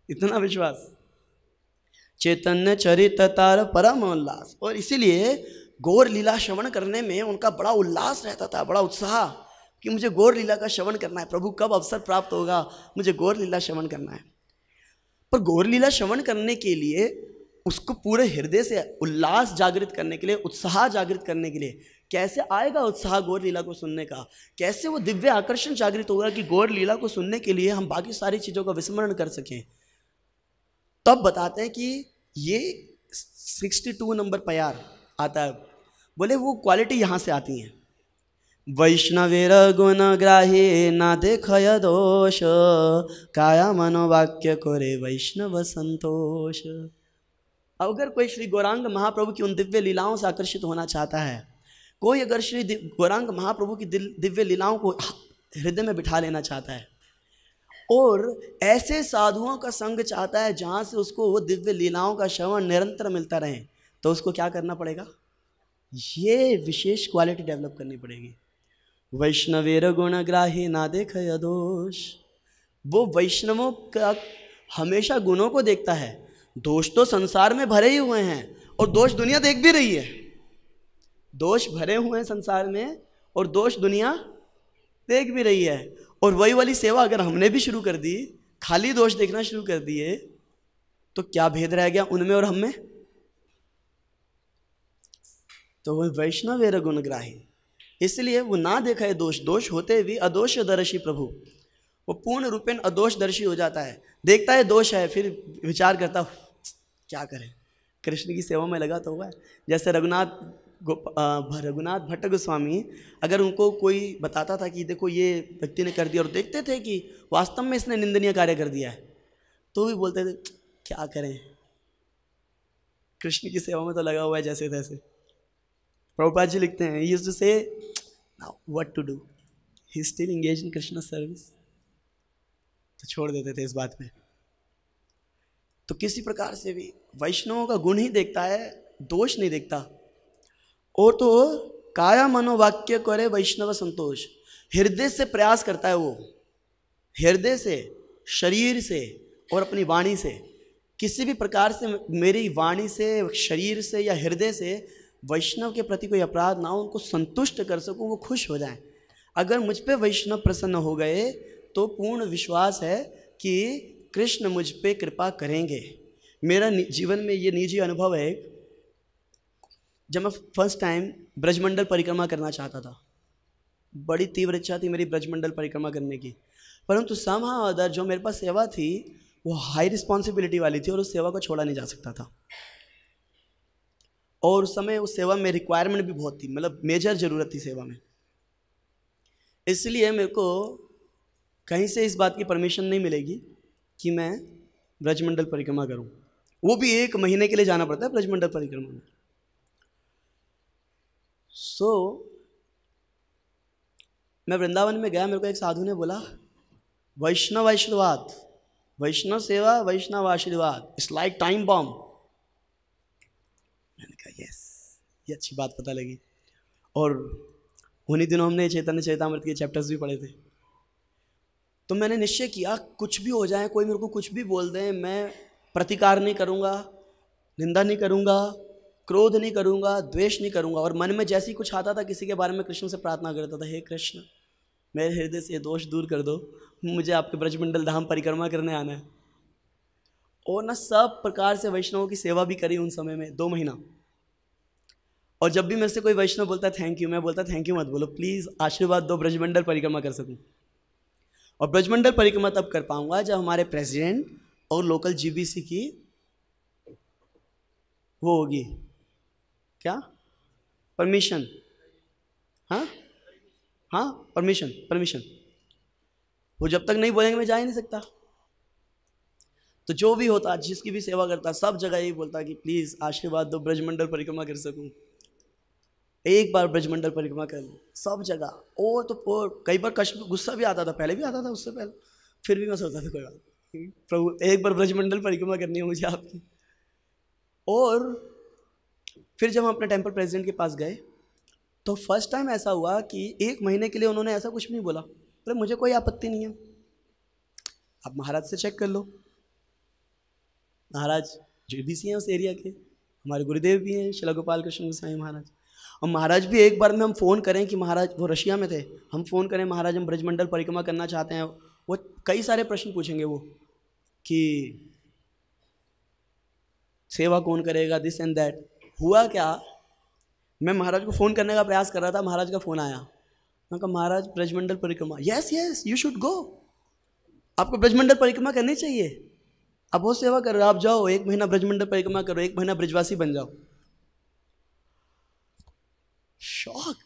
Speaker 1: इतना विश्वास। चैतन्य चरित तार परम उल्लास। और इसीलिए गौर लीला श्रवण करने में उनका बड़ा उल्लास रहता था, बड़ा उत्साह कि मुझे गौर लीला का श्रवण करना है, प्रभु कब अवसर प्राप्त होगा, मुझे गौर लीला श्रवण करना है। पर गौर लीला श्रवण करने के लिए उसको पूरे हृदय से उल्लास जागृत करने के लिए, उत्साह जागृत करने के लिए कैसे आएगा उत्साह गौर लीला को सुनने का, कैसे वो दिव्य आकर्षण जागृत होगा कि गौर लीला को सुनने के लिए हम बाकी सारी चीज़ों का विस्मरण कर सकें। तब बताते हैं कि ये 62 नंबर प्यार आता है, बोले वो क्वालिटी यहाँ से आती हैं। वैष्णवेर गुण ग्राही ना देखय दोष, काया मनोवाक्य करे वैष्णव संतोष। अगर कोई श्री गौरांग महाप्रभु की उन दिव्य लीलाओं से आकर्षित होना चाहता है, कोई अगर श्री गौरांग महाप्रभु की दिव्य लीलाओं को हृदय में बिठा लेना चाहता है और ऐसे साधुओं का संग चाहता है जहाँ से उसको वो दिव्य लीलाओं का श्रवण निरंतर मिलता रहे, तो उसको क्या करना पड़ेगा? ये विशेष क्वालिटी डेवलप करनी पड़ेगी। वैष्णवेर गुण ग्राही ना देखय दोष। वो वैष्णवों का हमेशा गुणों को देखता है। दोष तो संसार में भरे ही हुए हैं और दोष दुनिया देख भी रही है। दोष भरे हुए हैं संसार में और दोष दुनिया देख भी रही है। और वही वाली सेवा अगर हमने भी शुरू कर दी, खाली दोष देखना शुरू कर दिए, तो क्या भेद रह गया उनमें और हम में? तो वह वैष्णवेर गुणग्राही, इसलिए वो ना देखा है दोष, दोष होते भी अदोष दर्शी प्रभु, वो पूर्ण रूपेण अदोष दर्शी हो जाता है। देखता है दोष है, फिर विचार करता क्या करें, कृष्ण की सेवा में लगा तो हुआ है। जैसे रघुनाथ भट्ट गोस्वामी, अगर उनको कोई बताता था कि देखो ये व्यक्ति ने कर दिया, और देखते थे कि वास्तव में इसने निंदनीय कार्य कर दिया है, तो भी बोलते थे क्या करें, कृष्ण की सेवा में तो लगा हुआ है जैसे तैसे। प्रभुपाद जी लिखते हैं, he used to say now what to do, he still engaged in Krishna service, तो छोड़ देते थे इस बात में। तो किसी प्रकार से भी वैष्णवों का गुण ही देखता है, दोष नहीं देखता। और तो काया मनोवाक्य करे वैष्णव संतोष, हृदय से प्रयास करता है वो, हृदय से, शरीर से और अपनी वाणी से, किसी भी प्रकार से मेरी वाणी से, शरीर से या हृदय से वैष्णव के प्रति कोई अपराध ना हो, उनको संतुष्ट कर सकूं, वो खुश हो जाएं। अगर मुझ पे वैष्णव प्रसन्न हो गए तो पूर्ण विश्वास है कि कृष्ण मुझ पे कृपा करेंगे। मेरा जीवन में ये निजी अनुभव है, जब मैं फर्स्ट टाइम ब्रजमंडल परिक्रमा करना चाहता था, बड़ी तीव्र इच्छा थी मेरी ब्रजमंडल परिक्रमा करने की, परंतु समहाउ अदर जो मेरे पास सेवा थी वो हाई रिस्पॉन्सिबिलिटी वाली थी और उस सेवा को छोड़ा नहीं जा सकता था। और उस समय उस सेवा में रिक्वायरमेंट भी बहुत थी, मतलब मेजर ज़रूरत थी सेवा में। इसलिए मेरे को कहीं से इस बात की परमिशन नहीं मिलेगी कि मैं ब्रजमंडल परिक्रमा करूं, वो भी 1 महीने के लिए जाना पड़ता है ब्रजमंडल परिक्रमा में। मैं वृंदावन में गया, मेरे को एक साधु ने बोला वैष्णव आशीर्वाद, वैष्णव सेवा, वैष्णव आशीर्वाद, इट्स लाइक टाइम बॉम्ब। मैंने कहा यस, ये अच्छी बात पता लगी। और उन्हीं दिनों हमने चैतन्य चरितामृत के चैप्टर्स भी पढ़े थे। तो मैंने निश्चय किया कुछ भी हो जाए, कोई मेरे को कुछ भी बोल दे, मैं प्रतिकार नहीं करूँगा, निंदा नहीं करूँगा, क्रोध नहीं करूँगा, द्वेष नहीं करूँगा। और मन में जैसे ही कुछ आता था किसी के बारे में कृष्ण से प्रार्थना करता था, हे कृष्ण मेरे हृदय से ये दोष दूर कर दो, मुझे आपके ब्रजमंडल धाम परिक्रमा करने आना है। और ना सब प्रकार से वैष्णवों की सेवा भी करी उन समय में 2 महीना। और जब भी मेरे से कोई वैष्णव बोलता है थैंक यू, मैं बोलता थैंक यू मत बोलो, प्लीज़ आशीर्वाद दो ब्रजमंडल परिक्रमा कर सकूं। और ब्रजमंडल परिक्रमा तब कर पाऊंगा जब हमारे प्रेसिडेंट और लोकल जीबीसी की वो होगी क्या, परमिशन, हाँ परमिशन। वो जब तक नहीं बोलेंगे मैं जा ही नहीं सकता। तो जो भी होता, जिसकी भी सेवा करता, सब जगह यही बोलता कि प्लीज़ आशीर्वाद दो ब्रजमंडल परिक्रमा कर सकूं, एक बार ब्रजमंडल परिक्रमा कर लो, सब जगह। और कई बार कष्ट, गुस्सा भी आता था, पहले भी आता था, उससे पहले, फिर भी मैं सोचता था कोई बात प्रभु एक बार ब्रजमंडल परिक्रमा करनी है मुझे आपकी। और फिर जब हम अपने टेम्पल प्रेसिडेंट के पास गए तो फर्स्ट टाइम ऐसा हुआ कि 1 महीने के लिए उन्होंने ऐसा कुछ नहीं बोला, अरे मुझे कोई आपत्ति नहीं है, आप महाराज से चेक कर लो, महाराज जीबीसी हैं उस एरिया के, हमारे गुरुदेव भी हैं शिला गोपाल कृष्ण गोस्वामी महाराज। और महाराज भी एक बार में हम फ़ोन करें कि महाराज, वो रशिया में थे, हम फ़ोन करें महाराज हम ब्रजमंडल परिक्रमा करना चाहते हैं, वो कई सारे प्रश्न पूछेंगे वो कि सेवा कौन करेगा, दिस एंड दैट। हुआ क्या, मैं महाराज को फ़ोन करने का प्रयास कर रहा था, महाराज का फ़ोन आया। मैं कहा महाराज ब्रजमंडल परिक्रमा, yes yes you should go, आपको ब्रजमंडल परिक्रमा करनी चाहिए, आप बहुत सेवा कर रहे हो, आप जाओ 1 महीना ब्रजमंडल परिक्रमा करो, 1 महीना ब्रजवासी बन जाओ। शॉक,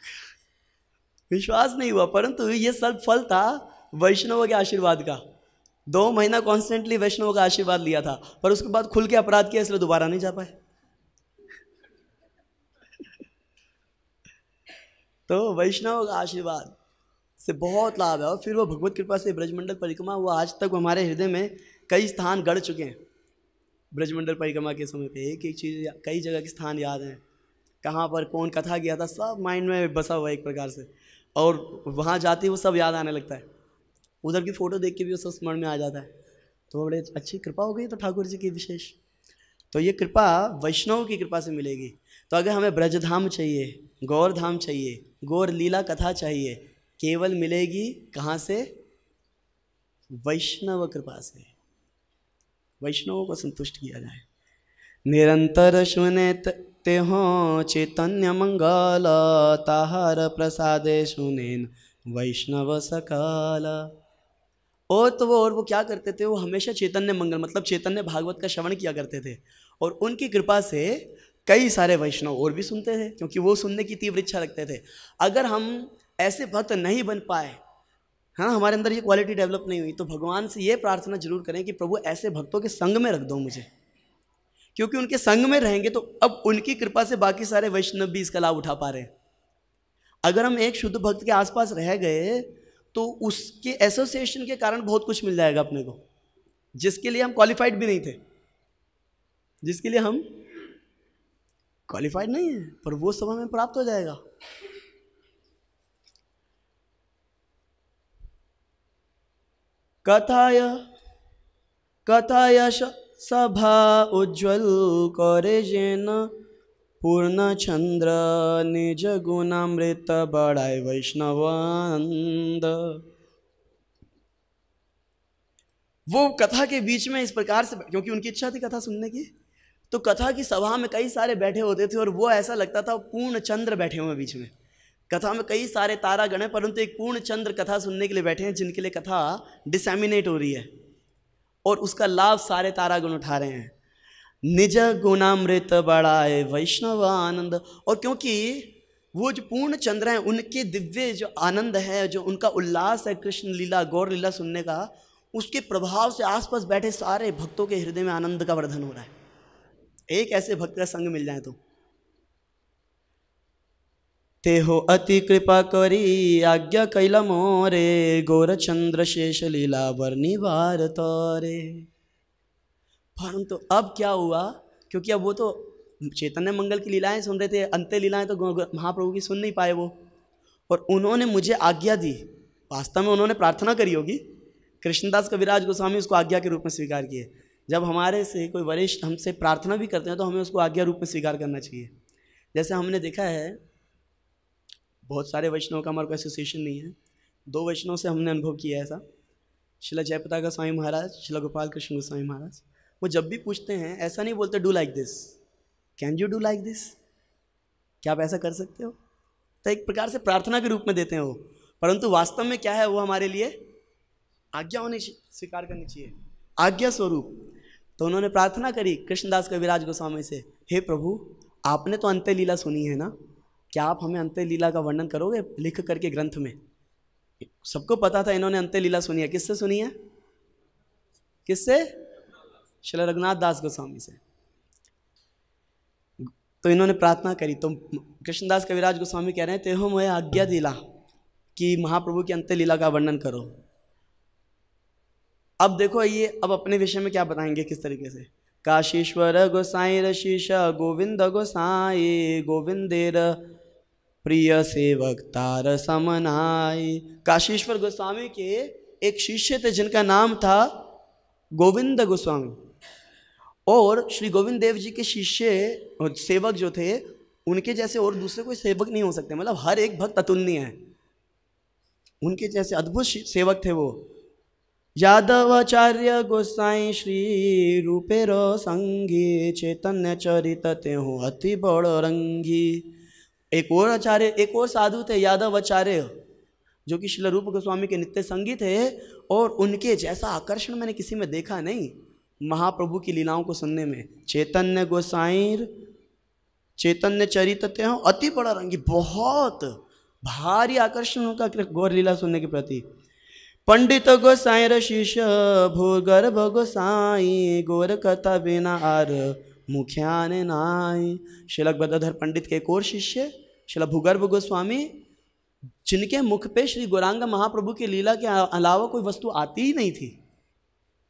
Speaker 1: विश्वास नहीं हुआ। परंतु ये सब फल था वैष्णव के आशीर्वाद का। 2 महीना कॉन्स्टेंटली वैष्णव का आशीर्वाद लिया था, पर उसके बाद खुल के अपराध किया, इसलिए दोबारा नहीं जा पाए। तो वैष्णव का आशीर्वाद से बहुत लाभ है। और फिर वो भगवत कृपा से ब्रजमंडल परिक्रमा वो आज तक हमारे हृदय में कई स्थान गढ़ चुके हैं। ब्रजमंडल परिक्रमा के समय पे एक एक चीज़, कई जगह के स्थान याद हैं, कहाँ पर कौन कथा किया था, सब माइंड में बसा हुआ है एक प्रकार से। और वहाँ जाते ही वो सब याद आने लगता है, उधर की फ़ोटो देख के भी वो सब स्मरण में आ जाता है। तो बड़े अच्छी कृपा हो गई तो ठाकुर जी की विशेष। तो ये कृपा वैष्णव की कृपा से मिलेगी। तो अगर हमें ब्रजधाम चाहिए, गौर धाम चाहिए, गौर लीला कथा चाहिए, केवल मिलेगी कहाँ से? वैष्णव कृपा से। वैष्णवों को संतुष्ट किया जाए। निरंतर सुने ते हो चैतन्य मंगल, ताहार प्रसादे सुनेन वैष्णव सकाल। और तो वो क्या करते थे, वो हमेशा चैतन्य मंगल मतलब चैतन्य भागवत का श्रवण किया करते थे। और उनकी कृपा से कई सारे वैष्णव और भी सुनते थे, क्योंकि वो सुनने की तीव्र इच्छा रखते थे। अगर हम ऐसे भक्त नहीं बन पाए, हाँ, हमारे अंदर ये क्वालिटी डेवलप नहीं हुई, तो भगवान से ये प्रार्थना जरूर करें कि प्रभु ऐसे भक्तों के संग में रख दो मुझे, क्योंकि उनके संग में रहेंगे तो अब उनकी कृपा से बाकी सारे वैष्णव भी इसका लाभ उठा पा रहे हैं। अगर हम एक शुद्ध भक्त के आसपास रह गए तो उसके एसोसिएशन के कारण बहुत कुछ मिल जाएगा अपने को, जिसके लिए हम क्वालिफाइड भी नहीं थे, जिसके लिए हम क्वालिफाइड नहीं है, पर वो सब हमें प्राप्त हो जाएगा। कथाय सभा उज्ज्वल करे जेन पूर्ण चंद्र निज गुणामृत बढ़ाए वैष्णवानंद। वो कथा के बीच में इस प्रकार से, क्योंकि उनकी इच्छा थी कथा सुनने की, तो कथा की सभा में कई सारे बैठे होते थे और वो ऐसा लगता था पूर्ण चंद्र बैठे हुए बीच में। कथा में कई सारे तारागण हैं, परंतु एक पूर्ण चंद्र कथा सुनने के लिए बैठे हैं, जिनके लिए कथा डिसैमिनेट हो रही है और उसका लाभ सारे तारागण उठा रहे हैं। निज गुणामृत बढ़ाए वैष्णव आनंद। और क्योंकि वो जो पूर्ण चंद्र हैं, उनके दिव्य जो आनंद है, जो उनका उल्लास है कृष्ण लीला गौर लीला सुनने का, उसके प्रभाव से आसपास बैठे सारे भक्तों के हृदय में आनंद का वर्धन हो रहा है। एक ऐसे भक्त का संग मिल जाए तो। ते हो अति कृपा करी आज्ञा कैला मोरे, गौरचंद्र शेष लीला वर्णी वार तोरे। परंतु अब क्या हुआ, क्योंकि अब वो तो चैतन्य मंगल की लीलाएं सुन रहे थे, अंत्य लीलाएं तो महाप्रभु की सुन नहीं पाए वो, और उन्होंने मुझे आज्ञा दी। वास्तव में उन्होंने प्रार्थना करी होगी, कृष्णदास कविराज गोस्वामी उसको आज्ञा के रूप में स्वीकार किए। जब हमारे से कोई वरिष्ठ हमसे प्रार्थना भी करते हैं तो हमें उसको आज्ञा रूप में स्वीकार करना चाहिए। जैसे हमने देखा है, बहुत सारे वैष्णव का हमारे को एसोसिएशन नहीं है, 2 वैष्णव से हमने अनुभव किया है ऐसा। शिला जयप्रताप गोस्वामी महाराज, शिला गोपाल कृष्ण गोस्वामी महाराज, वो जब भी पूछते हैं ऐसा नहीं बोलते do like this, can you do like this, क्या आप ऐसा कर सकते हो? तो एक प्रकार से प्रार्थना के रूप में देते हैं वो, परंतु वास्तव में क्या है, वो हमारे लिए आज्ञा होनी स्वीकार करनी चाहिए, आज्ञा स्वरूप। तो उन्होंने प्रार्थना करी कृष्णदास कविराज गोस्वामी से, हे प्रभु आपने तो अंत्य लीला सुनी है ना, क्या आप हमें अंत्य लीला का वर्णन करोगे लिख करके ग्रंथ में? सबको पता था इन्होंने अंत्य लीला सुनी है, किससे सुनी है? किससे? श्री रघुनाथ दास गोस्वामी से। तो इन्होंने प्रार्थना करी, तो कृष्णदास कविराज गोस्वामी कह रहे हैं, तेहो मुझे आज्ञा दिला कि महाप्रभु की अंत्य लीला का वर्णन करो। अब देखो ये अब अपने विषय में क्या बताएंगे किस तरीके से। काशीश्वर गोसाई ऋषिश गोविंद गोसाई, गोविंदेर प्रिय सेवक तार समनाई। काशीश्वर गोस्वामी के एक शिष्य थे जिनका नाम था गोविंद गोस्वामी, और श्री गोविंद देव जी के शिष्य और सेवक जो थे, उनके जैसे और दूसरे कोई सेवक नहीं हो सकते, मतलब हर एक भक्त अतुलनीय है, उनके जैसे अद्भुत सेवक थे वो। यादवाचार्य गोसाई श्री रूपेर संगी चैतन्य चरित ते हो अति बड़ रंगी। एक और आचार्य, एक और साधु थे यादवाचार्य, जो कि श्रील रूप गोस्वामी के नित्य संगी थे, और उनके जैसा आकर्षण मैंने किसी में देखा नहीं महाप्रभु की लीलाओं को सुनने में। चैतन्य गोसाई चैतन्य चरित ते हो अति बड़ा रंगी, बहुत भारी आकर्षण उनका गौर लीला सुनने के प्रति। पंडित गोसाई शिष्य भूगर्भ गोसाई गौर कथा बिना आर मुख्यान नाई। श्रील गदाधर पंडित के एक और शिष्य श्रील भूगर्भ गोस्वामी, जिनके मुख पे श्री गौरांग महाप्रभु की लीला के अलावा कोई वस्तु आती ही नहीं थी,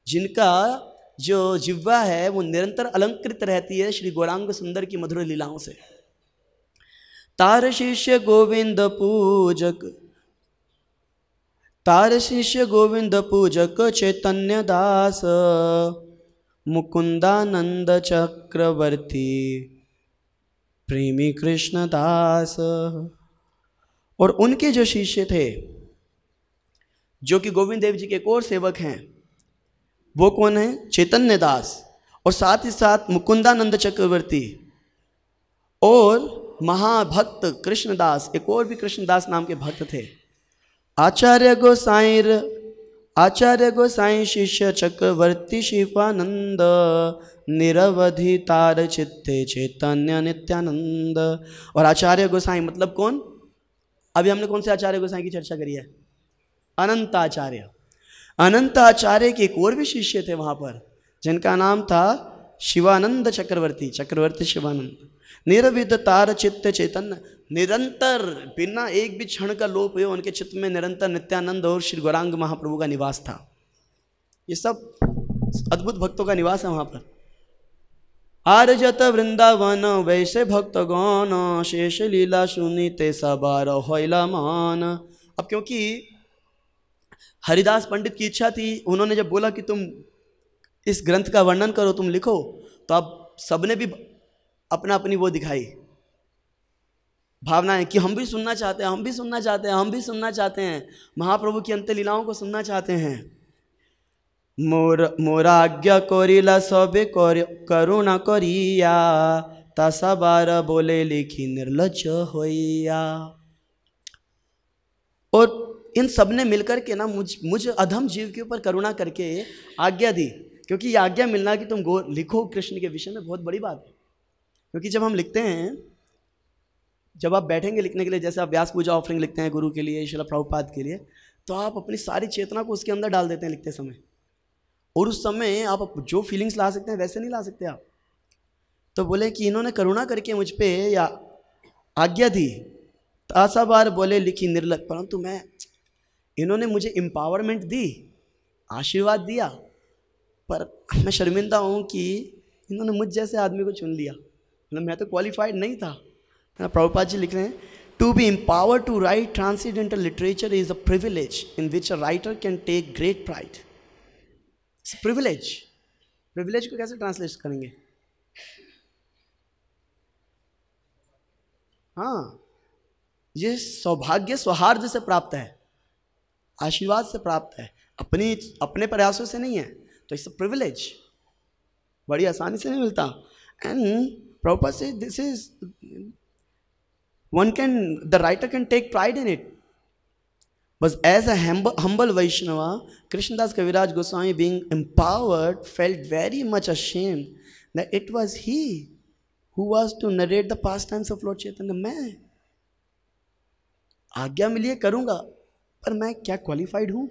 Speaker 1: जिनका जो जिह्वा है वो निरंतर अलंकृत रहती है श्री गौरांग सुंदर की मधुर लीलाओं से। तार शिष्य गोविंद पूजक, तार शिष्य गोविंद पूजक चैतन्य दास मुकुंदानंद चक्रवर्ती प्रेमी कृष्ण दास। और उनके जो शिष्य थे, जो कि गोविंद देव जी के एक और सेवक हैं, वो कौन है? चैतन्य दास, और साथ ही साथ मुकुंदानंद चक्रवर्ती और महाभक्त कृष्णदास, एक और भी कृष्णदास नाम के भक्त थे। आचार्य गोसाई शिष्य चक्रवर्ती शिवानंद निरवधि तार चित्ते चैतन्य नित्यानंद। और आचार्य गोसाई मतलब कौन? अभी हमने कौन से आचार्य गोसाई की चर्चा करी है? अनंत आचार्य। अनंत आचार्य के एक और भी शिष्य थे वहाँ पर, जिनका नाम था शिवानंद चक्रवर्ती, चक्रवर्ती शिवानंद। निरविध तार चित्त चैतन्य, निरंतर बिना एक भी क्षण का लोप हुए उनके चित्त में निरंतर नित्यानंद और श्री गौरांग महाप्रभु का निवास था। ये सब अद्भुत भक्तों का निवास है वहाँ पर। आरजत वृंदावन वैसे भक्त गौन शेष लीला सुनीते सबार होइला मान। अब क्योंकि हरिदास पंडित की इच्छा थी, उन्होंने जब बोला कि तुम इस ग्रंथ का वर्णन करो, तुम लिखो, तो अब सबने भी अपना अपनी वो दिखाई भावनाएं कि हम भी सुनना चाहते हैं, हम भी सुनना चाहते हैं, हम भी सुनना चाहते हैं, महाप्रभु की अंत्य लीलाओं को सुनना चाहते हैं। मोराज्ञा कोरिला सबे करुणा करिया तसाबार बोले लिखी निर्लज होइया। और इन सब ने मिलकर के ना मुझ अधम जीव के ऊपर करुणा करके आज्ञा दी, क्योंकि ये आज्ञा मिलना कि तुम लिखो कृष्ण के विषय में बहुत बड़ी बात है। क्योंकि जब हम लिखते हैं, जब आप बैठेंगे लिखने के लिए, जैसे आप व्यास पूजा ऑफरिंग लिखते हैं गुरु के लिए, श्रील प्रभुपाद के लिए, तो आप अपनी सारी चेतना को उसके अंदर डाल देते हैं लिखते समय, और उस समय आप जो फीलिंग्स ला सकते हैं वैसे नहीं ला सकते आप। तो बोले कि इन्होंने करुणा करके मुझ पे या आज्ञा दी, तासा बार बोले लिखी निर्लज, परंतु मैं इन्होंने मुझे एम्पावरमेंट दी, आशीर्वाद दिया, पर मैं शर्मिंदा हूँ कि इन्होंने मुझ जैसे आदमी को चुन लिया, मतलब मैं तो क्वालिफाइड नहीं था। प्रभुपाद जी लिख रहे हैं, to be empowered to write transcendental literature is a privilege in which a writer can take great pride. Privilege, privilege को कैसे ट्रांसलेट करेंगे? हाँ, ये सौभाग्य सौहार्द से प्राप्त है, आशीर्वाद से प्राप्त है, अपने प्रयासों से नहीं है। तो इट्स अ प्रिविलेज, बड़ी आसानी से नहीं मिलता। एंड प्रभुपाद से this is the writer can take pride in it. But as a humble Vaishnava, Krishnadas Kaviraj Goswami, being empowered, felt very much ashamed that it was he who was to narrate the pastimes of Lord Chaitanya. मैं आज्ञा मिली करूँगा, पर मैं क्या qualified हूँ?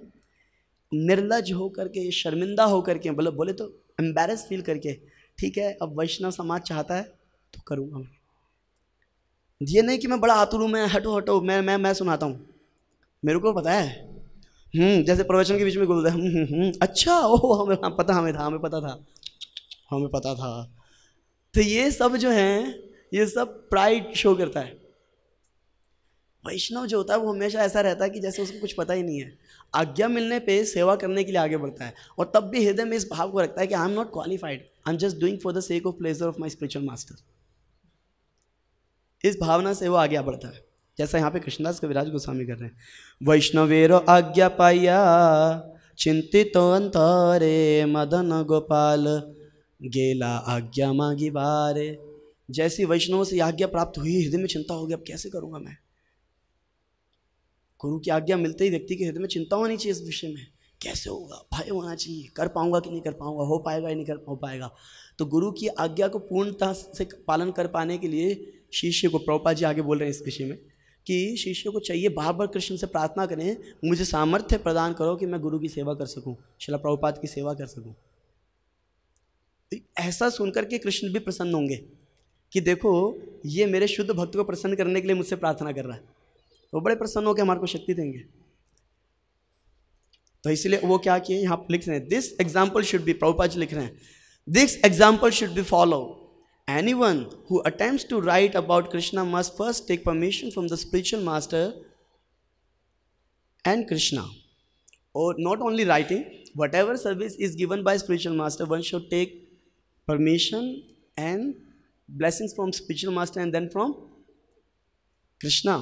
Speaker 1: निर्लज होकर के, शर्मिंदा होकर के, बोले तो एम्बैरेस फील करके, ठीक है अब वैष्णव समाज चाहता है तो करूँगा। ये नहीं कि मैं बड़ा आतुर हूँ, मैं हटो हटो मैं सुनाता हूँ, मेरे को पता है। जैसे प्रवचन के बीच में बोलते हैं अच्छा ओह हमें पता था। तो ये सब जो हैं, ये सब प्राइड शो करता है। वैष्णव जो होता है वो हमेशा ऐसा रहता है कि जैसे उसको कुछ पता ही नहीं है। आज्ञा मिलने पे सेवा करने के लिए आगे बढ़ता है, और तब भी हृदय में इस भाव को रखता है कि I am not qualified, I am just doing for the sake of pleasure of my spiritual master. इस भावना से वो आगे बढ़ता है, जैसा यहाँ पे कृष्णदास कविराज गोस्वामी कर रहे हैं। वैष्णवेरो आज्ञा पाया चिंतित अंतरे मदन गोपाल गेला आज्ञा मांगी बारे। जैसी वैष्णव से आज्ञा प्राप्त हुई, हृदय में चिंता हो गई, अब कैसे करूंगा मैं। गुरु की आज्ञा मिलते ही व्यक्ति के हृदय में चिंता होनी चाहिए इस विषय में, कैसे होगा, भय होना चाहिए, कर पाऊंगा कि नहीं कर पाऊंगा, हो पाएगा या नहीं हो पाएगा। तो गुरु की आज्ञा को पूर्णतः से पालन कर पाने के लिए शिष्य को, प्रभुपाद जी आगे बोल रहे हैं इस विषय में कि शिष्य को चाहिए बार बार कृष्ण से प्रार्थना करें, मुझे सामर्थ्य प्रदान करो कि मैं गुरु की सेवा कर सकूं, श्रील प्रभुपाद की सेवा कर सकूं। ऐसा सुनकर के कृष्ण भी प्रसन्न होंगे कि देखो ये मेरे शुद्ध भक्त को प्रसन्न करने के लिए मुझसे प्रार्थना कर रहा है, तो बड़े प्रसन्न होकर हमारे को शक्ति देंगे। तो इसलिए वो क्या किए, यहाँ लिख रहे हैं, this example should be, Prabhupada ji लिख रहे हैं, this example should be follow. Anyone who attempts to write about Krishna must first take permission from the spiritual master and Krishna. Or not only writing, whatever service is given by spiritual master, one should take permission and blessings from spiritual master and then from Krishna.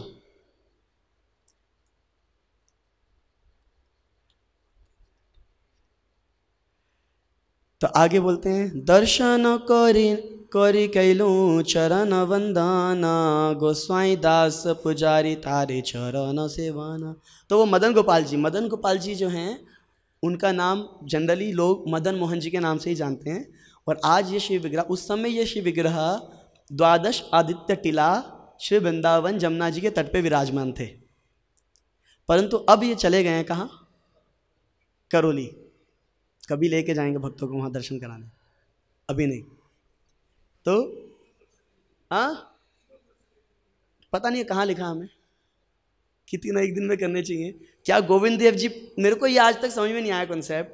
Speaker 1: तो आगे बोलते हैं, दर्शन करी कैलू चरण वंदना, गोस्वाई दास पुजारी तारे चरण सेवाना। तो वो मदन गोपाल जी जो हैं, उनका नाम जनरली लोग मदन मोहन जी के नाम से ही जानते हैं। और आज ये शिव विग्रह, उस समय ये शिव विग्रह 12 आदित्य टिला श्री वृंदावन जमुना जी के तट पे विराजमान थे, परंतु अब ये चले गए हैं कहाँ, करौली। कभी लेके जाएंगे भक्तों को वहाँ दर्शन कराने, अभी नहीं। तो पता नहीं कहाँ लिखा हमें, कितने एक दिन में करने चाहिए क्या। गोविंद देव जी, मेरे को ये आज तक समझ में नहीं आया कॉन्सेप्ट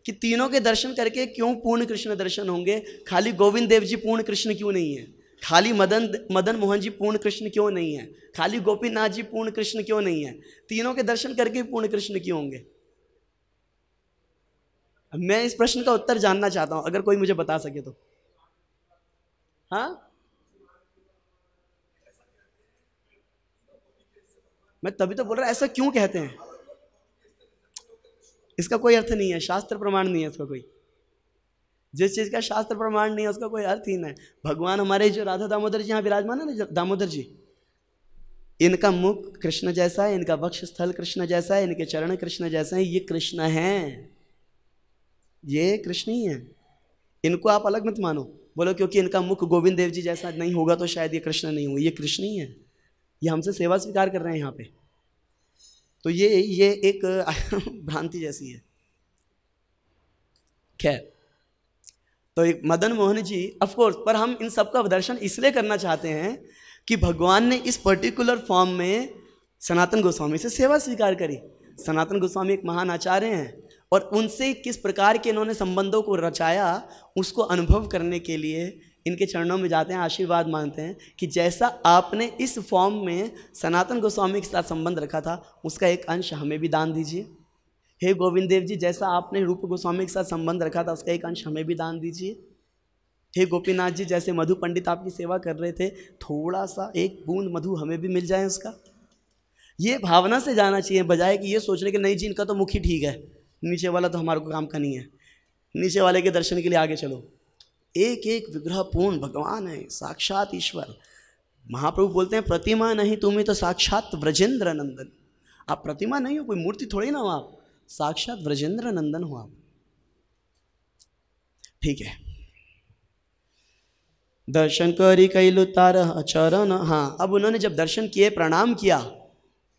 Speaker 1: कि तीनों के दर्शन करके क्यों पूर्ण कृष्ण दर्शन होंगे, खाली गोविंद देव जी पूर्ण कृष्ण क्यों नहीं है, खाली मदन मोहन जी पूर्ण कृष्ण क्यों नहीं है, खाली गोपीनाथ जी पूर्ण कृष्ण क्यों नहीं है, तीनों के दर्शन करके पूर्ण कृष्ण क्यों होंगे। मैं इस प्रश्न का उत्तर जानना चाहता हूं, अगर कोई मुझे बता सके तो। हाँ, मैं तभी तो बोल रहा, ऐसा क्यों कहते हैं, इसका कोई अर्थ नहीं है, शास्त्र प्रमाण नहीं है इसका कोई। जिस चीज का शास्त्र प्रमाण नहीं है उसका कोई अर्थ ही नहीं। भगवान हमारे जो राधा दामोदर जी यहाँ विराजमान है ना, दामोदर जी, इनका मुख कृष्ण जैसा है, इनका वक्ष स्थल कृष्ण जैसा है, इनके चरण कृष्ण जैसा है, ये कृष्ण हैं, ये कृष्ण ही है। इनको आप अलग मत मानो, बोलो क्योंकि इनका मुख गोविंद देव जी जैसा नहीं होगा तो शायद ये कृष्ण नहीं हो, ये कृष्ण ही है, ये हमसे सेवा स्वीकार कर रहे हैं यहाँ पे। तो ये एक भ्रांति जैसी है। खैर, तो एक मदन मोहन जी ऑफ कोर्स, पर हम इन सब का दर्शन इसलिए करना चाहते हैं कि भगवान ने इस पर्टिकुलर फॉर्म में सनातन गोस्वामी से सेवा स्वीकार करी। सनातन गोस्वामी एक महान आचार्य हैं और उनसे किस प्रकार के इन्होंने संबंधों को रचाया, उसको अनुभव करने के लिए इनके चरणों में जाते हैं, आशीर्वाद मांगते हैं कि जैसा आपने इस फॉर्म में सनातन गोस्वामी के साथ संबंध रखा था, उसका एक अंश हमें भी दान दीजिए। हे गोविंद देव जी, जैसा आपने रूप गोस्वामी के साथ संबंध रखा था, उसका एक अंश हमें भी दान दीजिए। हे गोपीनाथ जी, जैसे मधु पंडित आपकी सेवा कर रहे थे, थोड़ा सा एक बूंद मधु हमें भी मिल जाए उसका। ये भावना से जाना चाहिए, बजाय कि ये सोचने के नहीं जी इनका तो मुख ही ठीक है, नीचे वाला तो हमारे को काम का नहीं है, नीचे वाले के दर्शन के लिए आगे चलो। एक एक विग्रह पूर्ण भगवान है, साक्षात ईश्वर। महाप्रभु बोलते हैं, प्रतिमा नहीं तुम्हें तो साक्षात व्रजेंद्र नंदन। आप प्रतिमा नहीं हो, कोई मूर्ति थोड़ी ना हो, आप साक्षात व्रजेंद्र नंदन हो आप। ठीक है, दर्शन करी कैलु तार चरण। हाँ, अब उन्होंने जब दर्शन किए, प्रणाम किया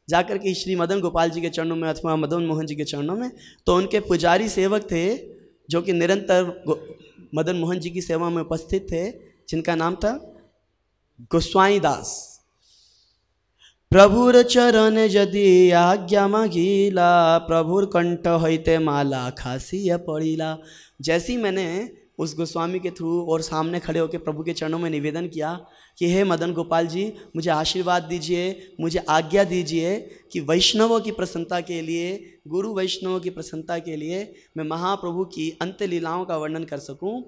Speaker 1: जाकर के श्री मदन गोपाल जी के चरणों में अथवा मदन मोहन जी के चरणों में, तो उनके पुजारी सेवक थे जो कि निरंतर मदन मोहन जी की सेवा में उपस्थित थे, जिनका नाम था गोस्वाई दास। प्रभुर चरण यदि आज्ञा मांगिला, प्रभुर कंठ होते माला खासिया पड़ीला। जैसे ही मैंने उस गोस्वामी के थ्रू और सामने खड़े होकर प्रभु के चरणों में निवेदन किया कि हे मदन गोपाल जी, मुझे आशीर्वाद दीजिए, मुझे आज्ञा दीजिए कि वैष्णवों की प्रसन्नता के लिए, गुरु वैष्णवों की प्रसन्नता के लिए मैं महाप्रभु की अंत लीलाओं का वर्णन कर सकूं,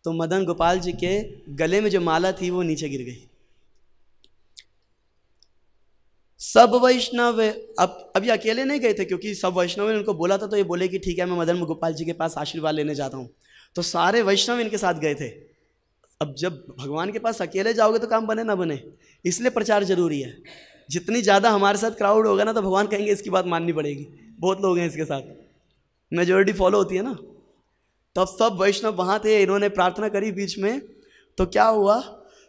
Speaker 1: तो मदन गोपाल जी के गले में जो माला थी वो नीचे गिर गई। सब वैष्णव, अब अभी अकेले नहीं गए थे, क्योंकि सब वैष्णव ने उनको बोला था तो ये बोले कि ठीक है मैं मदन गोपाल जी के पास आशीर्वाद लेने जाता हूँ, तो सारे वैष्णव इनके साथ गए थे। अब जब भगवान के पास अकेले जाओगे तो काम बने ना बने, इसलिए प्रचार जरूरी है। जितनी ज़्यादा हमारे साथ क्राउड होगा ना तो भगवान कहेंगे इसकी बात माननी पड़ेगी, बहुत लोग हैं इसके साथ, मेजोरिटी फॉलो होती है ना। तो अब सब वैष्णव वहाँ थे, इन्होंने प्रार्थना करी बीच में, तो क्या हुआ,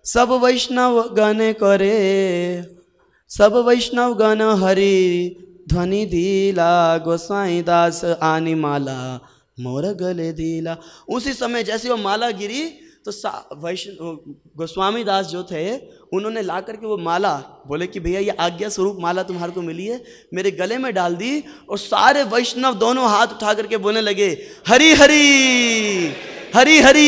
Speaker 1: सब वैष्णव गण करे, सब वैष्णव गण हरि ध्वनि दीला, गोसाई दास आनी माला मोर गले दीला। उसी समय जैसे वो माला गिरी तो वैष्णव गोस्वामी दास जो थे उन्होंने ला करके वो माला, बोले कि भैया ये आज्ञा स्वरूप माला तुम्हारे को मिली है, मेरे गले में डाल दी, और सारे वैष्णव दोनों हाथ उठा करके बोलने लगे हरि हरि हरि हरि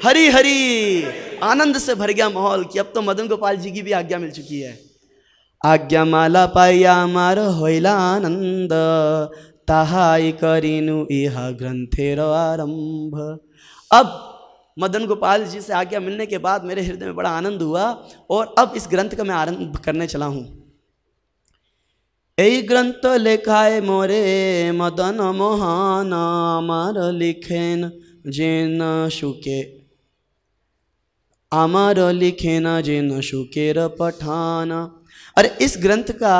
Speaker 1: हरि हरि। आनंद से भर गया माहौल कि अब तो मदन गोपाल जी की भी आज्ञा मिल चुकी है। आज्ञा माला पाया मार होइला आनंद, ताहाई करिनु इहा ग्रंथेर आरंभ। अब मदन गोपाल जी से आज्ञा मिलने के बाद मेरे हृदय में बड़ा आनंद हुआ, और अब इस ग्रंथ का मैं आरंभ करने चला हूँ। এই গ্রন্থ লেখায় মোরে মদন মোহন, আমার লিখেন যেন সুকে, আমার लिखेन जेन शुकेर पठान। अरे इस ग्रंथ का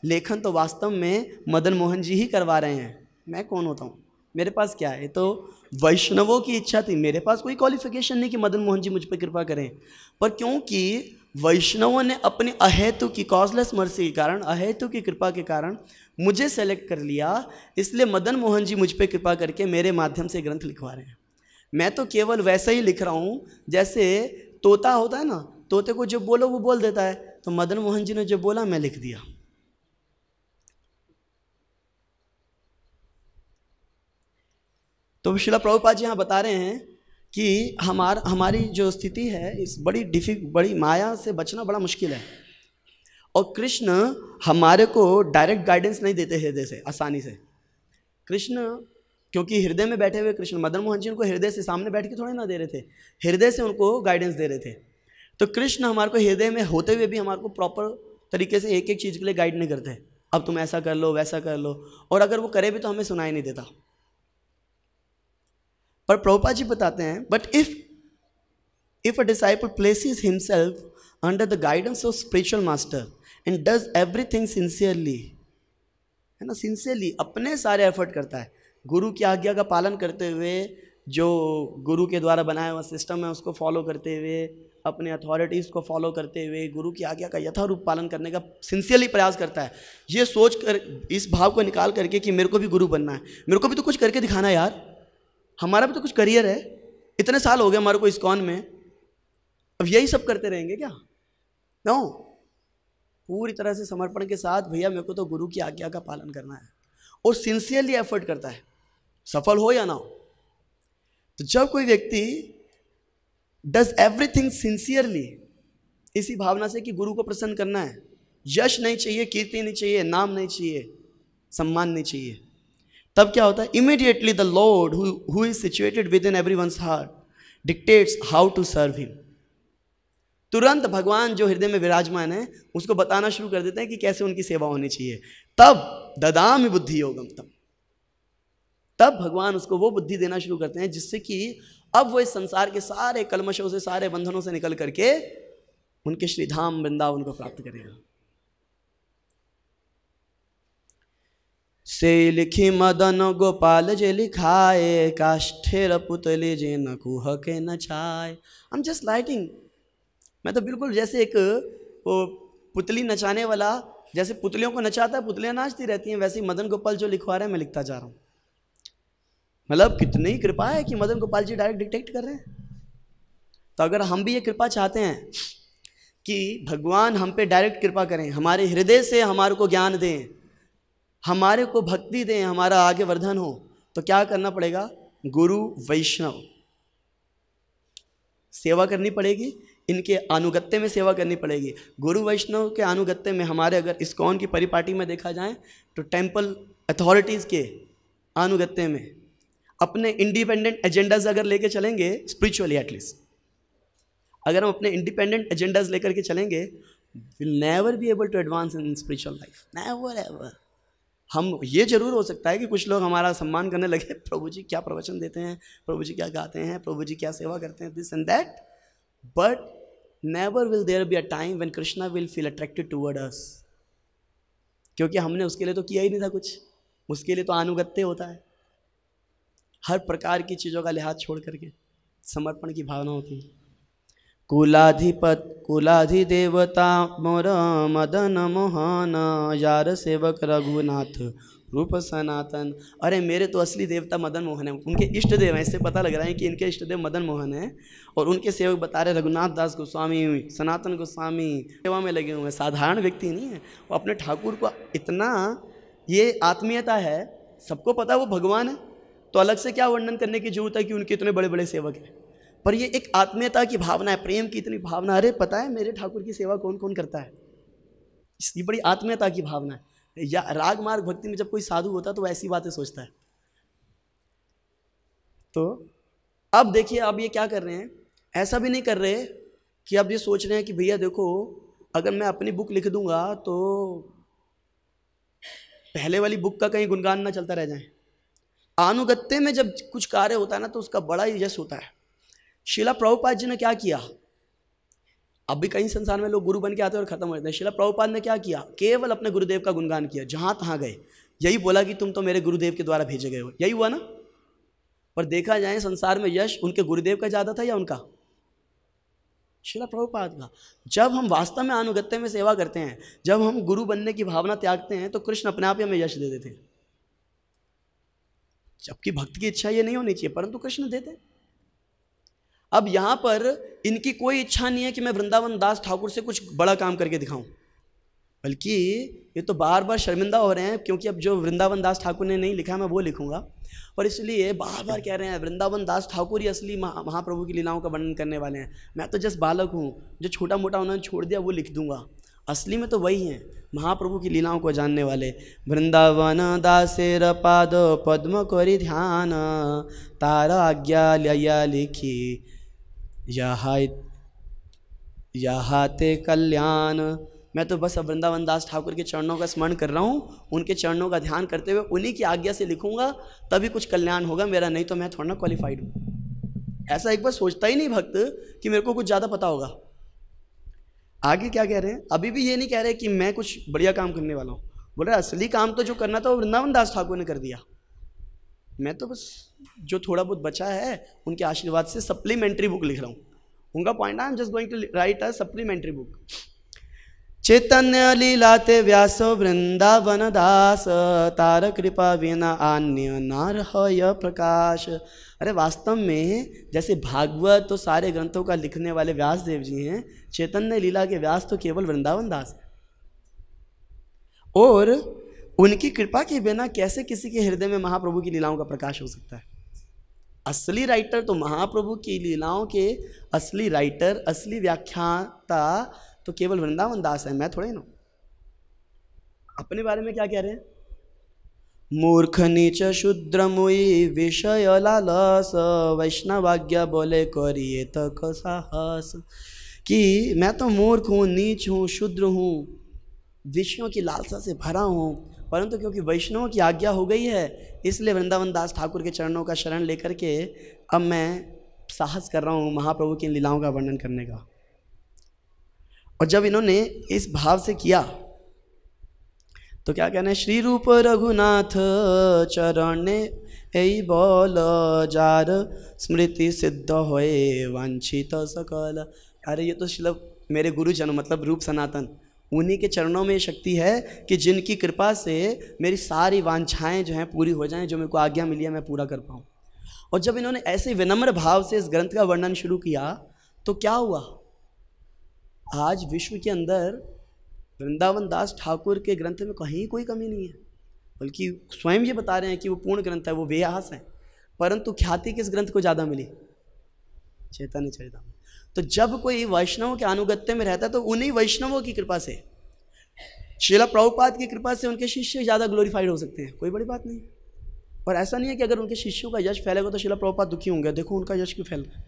Speaker 1: लेखन तो वास्तव में मदन मोहन जी ही करवा रहे हैं, मैं कौन होता हूँ, मेरे पास क्या है, तो वैष्णवों की इच्छा थी, मेरे पास कोई क्वालिफिकेशन नहीं कि मदन मोहन जी मुझ पर कृपा करें, पर क्योंकि वैष्णवों ने अपनी अहेतु की कॉजलेस मर्सी के कारण, अहेतु की कृपा के कारण मुझे सेलेक्ट कर लिया, इसलिए मदन मोहन जी मुझ पर कृपा करके मेरे माध्यम से ग्रंथ लिखवा रहे हैं। मैं तो केवल वैसा ही लिख रहा हूँ जैसे तोता होता है ना, तोते को जो बोलो वो बोल देता है, तो मदन मोहन जी ने जो बोला मैं लिख दिया। तो श्रील प्रभुपाद जी यहाँ बता रहे हैं कि हमारी जो स्थिति है इस बड़ी माया से बचना बड़ा मुश्किल है, और कृष्ण हमारे को डायरेक्ट गाइडेंस नहीं देते हृदय से आसानी से। कृष्ण क्योंकि हृदय में बैठे हुए कृष्ण, मदन मोहन जी उनको हृदय से सामने बैठ के थोड़े ना दे रहे थे, हृदय से उनको गाइडेंस दे रहे थे। तो कृष्ण हमारे को हृदय में होते हुए भी हमारे को प्रॉपर तरीके से एक एक चीज़ के लिए गाइड नहीं करते, अब तुम ऐसा कर लो वैसा कर लो, और अगर वो करे भी तो हमें सुनाई नहीं देता। पर प्रभुपाद जी बताते हैं, but if a disciple places himself under the guidance of spiritual master and does everything sincerely, है ना, सिंसियरली अपने सारे एफर्ट करता है, गुरु की आज्ञा का पालन करते हुए, जो गुरु के द्वारा बनाया हुआ सिस्टम है उसको फॉलो करते हुए, अपने अथॉरिटीज़ को फॉलो करते हुए गुरु की आज्ञा का यथारूप पालन करने का सिंसियरली प्रयास करता है, ये सोच कर, इस भाव को निकाल करके कि मेरे को भी गुरु बनना है, मेरे को भी तो कुछ करके दिखाना है यार, हमारा भी तो कुछ करियर है, इतने साल हो गए हमारे को इस्कॉन में, अब यही सब करते रहेंगे क्या? नो, पूरी तरह से समर्पण के साथ भैया मेरे को तो गुरु की आज्ञा का पालन करना है, और सिंसियरली एफर्ट करता है, सफल हो या ना हो। तो जब कोई व्यक्ति डज एवरीथिंग सिंसियरली, इसी भावना से कि गुरु को प्रसन्न करना है, यश नहीं चाहिए, कीर्ति नहीं चाहिए, नाम नहीं चाहिए, सम्मान नहीं चाहिए, तब क्या होता है? Immediately the Lord who is situated within everyone's heart dictates how to serve him. तुरंत भगवान जो हृदय में विराजमान है उसको बताना शुरू कर देते हैं कि कैसे उनकी सेवा होनी चाहिए। तब ददामि बुद्धि योगम, तब भगवान उसको वो बुद्धि देना शुरू करते हैं जिससे कि अब वो इस संसार के सारे कलमशों से, सारे बंधनों से निकल करके उनके श्रीधाम वृंदावन को प्राप्त करेगा। से लिखी मदन गोपाल जे लिखाए, काष्ठेर पुतली जे न कुह के नचाए। आई एम जस्ट लाइटिंग, मैं तो बिल्कुल जैसे एक वो पुतली नचाने वाला, जैसे पुतलियों को नचाता है, पुतलियां नाचती रहती हैं, वैसे ही मदन गोपाल जो लिखवा रहे हैं मैं लिखता जा रहा हूँ। मतलब कितनी कृपा है कि मदन गोपाल जी डायरेक्ट डिक्टेट कर रहे हैं। तो अगर हम भी ये कृपा चाहते हैं कि भगवान हम पे डायरेक्ट कृपा करें, हमारे हृदय से हमारे को ज्ञान दें, हमारे को भक्ति दें, हमारा आगे वर्धन हो, तो क्या करना पड़ेगा? गुरु वैष्णव सेवा करनी पड़ेगी, इनके अनुगत्य में सेवा करनी पड़ेगी। गुरु वैष्णव के अनुगत्य में हमारे अगर इस्कॉन की परिपाटी में देखा जाए तो टेम्पल अथॉरिटीज़ के अनुगत्य में अपने इंडिपेंडेंट एजेंडाज अगर लेके चलेंगे, स्पिरिचुअली एटलीस्ट अगर हम अपने इंडिपेंडेंट एजेंडाज लेकर के चलेंगे will never be able to advance in spiritual life, never ever. हम ये जरूर हो सकता है कि कुछ लोग हमारा सम्मान करने लगे, प्रभु जी क्या प्रवचन देते हैं, प्रभु जी क्या गाते हैं, प्रभु जी क्या सेवा करते हैं, this and that, but never will there be a time when Krishna will feel attracted toward us, क्योंकि हमने उसके लिए तो किया ही नहीं था कुछ, उसके लिए तो अनुगत्य होता है, हर प्रकार की चीज़ों का लिहाज छोड़ करके समर्पण की भावना होती है। कुलाधिपत कुलाधिदेवता मोर मदन मोहन यार सेवक रघुनाथ रूप सनातन। अरे मेरे तो असली देवता मदन मोहन है, उनके इष्ट देव हैं, इससे पता लग रहा है कि इनके इष्ट देव मदन मोहन हैं, और उनके सेवक बता रहे रघुनाथ दास गोस्वामी, सनातन गोस्वामी सेवा में लगे हुए हैं। साधारण व्यक्ति नहीं है वो, अपने ठाकुर को इतना ये आत्मीयता है, सबको पता है वो भगवान है, तो अलग से क्या वर्णन करने की जरूरत है कि उनके इतने बड़े बड़े सेवक हैं, पर ये एक आत्मीयता की भावना है, प्रेम की इतनी भावना, अरे पता है मेरे ठाकुर की सेवा कौन कौन करता है, इसकी बड़ी आत्मीयता की भावना है। या राग मार्ग भक्ति में जब कोई साधु होता है तो ऐसी बातें सोचता है। तो अब देखिए, अब ये क्या कर रहे हैं, ऐसा भी नहीं कर रहे कि अब ये सोच रहे हैं कि भैया देखो अगर मैं अपनी बुक लिख दूंगा तो पहले वाली बुक का कहीं गुणगान ना चलता रह जाए। अनुगत्य में जब कुछ कार्य होता है ना तो उसका बड़ा ही यश होता है। शिला प्रभुपाद जी ने क्या किया, अब भी कई संसार में लोग गुरु बन के आते हैं और खत्म हो जाते हैं। शिला प्रभुपाद ने क्या किया, केवल अपने गुरुदेव का गुणगान किया, जहां तहां गए यही बोला कि तुम तो मेरे गुरुदेव के द्वारा भेजे गए हो, यही हुआ ना। पर देखा जाए संसार में यश उनके गुरुदेव का ज्यादा था या उनका, शिला प्रभुपाद का। जब हम वास्तव में अनुगत्य में सेवा करते हैं, जब हम गुरु बनने की भावना त्यागते हैं, तो कृष्ण अपने आप ही हमें यश दे देते हैं, जबकि भक्त की इच्छा ये नहीं होनी चाहिए, परंतु कृष्ण देते। अब यहां पर इनकी कोई इच्छा नहीं है कि मैं वृंदावन दास ठाकुर से कुछ बड़ा काम करके दिखाऊं, बल्कि ये तो बार बार शर्मिंदा हो रहे हैं, क्योंकि अब जो वृंदावन दास ठाकुर ने नहीं लिखा मैं वो लिखूंगा, और इसलिए बार बार कह रहे हैं वृंदावन दास ठाकुर ही असली महाप्रभु की लीलाओं का वर्णन करने वाले हैं, मैं तो जस्ट बालक हूँ, जो छोटा मोटा उन्होंने छोड़ दिया वो लिख दूंगा। असली में तो वही हैं महाप्रभु की लीलाओं को जानने वाले। वृंदावन दासेर पाद पद्म करी ध्यान, तारा आज्ञा लिया लिखी यहाँ ते कल्याण। मैं तो बस अब वृंदावन दास ठाकुर के चरणों का स्मरण कर रहा हूँ, उनके चरणों का ध्यान करते हुए उन्हीं की आज्ञा से लिखूंगा, तभी कुछ कल्याण होगा मेरा, नहीं तो मैं थोड़ा ना क्वालिफाइड हूँ। ऐसा एक बार सोचता ही नहीं भक्त कि मेरे को कुछ ज़्यादा पता होगा। आगे क्या कह रहे हैं, अभी भी ये नहीं कह रहे कि मैं कुछ बढ़िया काम करने वाला हूँ, बोल रहे असली काम तो जो करना था वो वृंदावन दास ठाकुर ने कर दिया, मैं तो बस जो थोड़ा बहुत बचा है उनके आशीर्वाद से सप्लीमेंट्री बुक लिख रहा हूँ। उनका point I am just going to write a supplementary book. Chaitanya लीलाते व्यास वृंदावन दास, तार कृपा विना अन्य नारहय प्रकाश। अरे वास्तव में जैसे भागवत तो सारे ग्रंथों का लिखने वाले व्यास देव जी हैं, चैतन्य लीला के व्यास तो केवल वृंदावन दास है, और उनकी कृपा के बिना कैसे किसी के हृदय में महाप्रभु की लीलाओं का प्रकाश हो सकता है। असली राइटर तो महाप्रभु की लीलाओं के असली राइटर, असली व्याख्याता तो केवल वृंदावन दास है, मैं थोड़े ना। अपने बारे में क्या कह रहे हैं, मूर्ख नीच शूद्र मुई विषय लालस, वैष्णवाज्ञा बोले करिए तक साहस। कि मैं तो मूर्ख हूँ, नीच हूँ, शूद्र हूँ, विषयों की लालसा से भरा हूँ, परंतु क्योंकि वैष्णवों की आज्ञा हो गई है इसलिए वृंदावन दास ठाकुर के चरणों का शरण लेकर के अब मैं साहस कर रहा हूँ महाप्रभु की लीलाओं का वर्णन करने का। और जब इन्होंने इस भाव से किया तो क्या कहना है, श्री रूप रघुनाथ चरण ऐ बोल, जार स्मृति सिद्ध होए वांछित सकल। अरे ये तो शिल मेरे गुरुजन मतलब रूप सनातन, उन्हीं के चरणों में शक्ति है कि जिनकी कृपा से मेरी सारी वांछाएं जो हैं पूरी हो जाएं, जो मेरे को आज्ञा मिली है मैं पूरा कर पाऊँ। और जब इन्होंने ऐसे विनम्र भाव से इस ग्रंथ का वर्णन शुरू किया तो क्या हुआ, आज विश्व के अंदर वृंदावन दास ठाकुर के ग्रंथ में कहीं कोई कमी नहीं है, बल्कि स्वयं ये बता रहे हैं कि वो पूर्ण ग्रंथ है, वो वेयास है। परंतु ख्याति किस ग्रंथ को ज़्यादा मिली, चैतन्य चरितामृत। तो जब कोई वैष्णव के अनुगत्य में रहता है तो उन्हीं वैष्णवों की कृपा से, श्रील प्रभुपाद की कृपा से उनके शिष्य ज़्यादा ग्लोरीफाइड हो सकते हैं, कोई बड़ी बात नहीं। और ऐसा नहीं है कि अगर उनके शिष्यों का यश फैलेगा तो श्रील प्रभुपाद दुखी होंगे, देखो उनका यश क्यों फैल रहा है,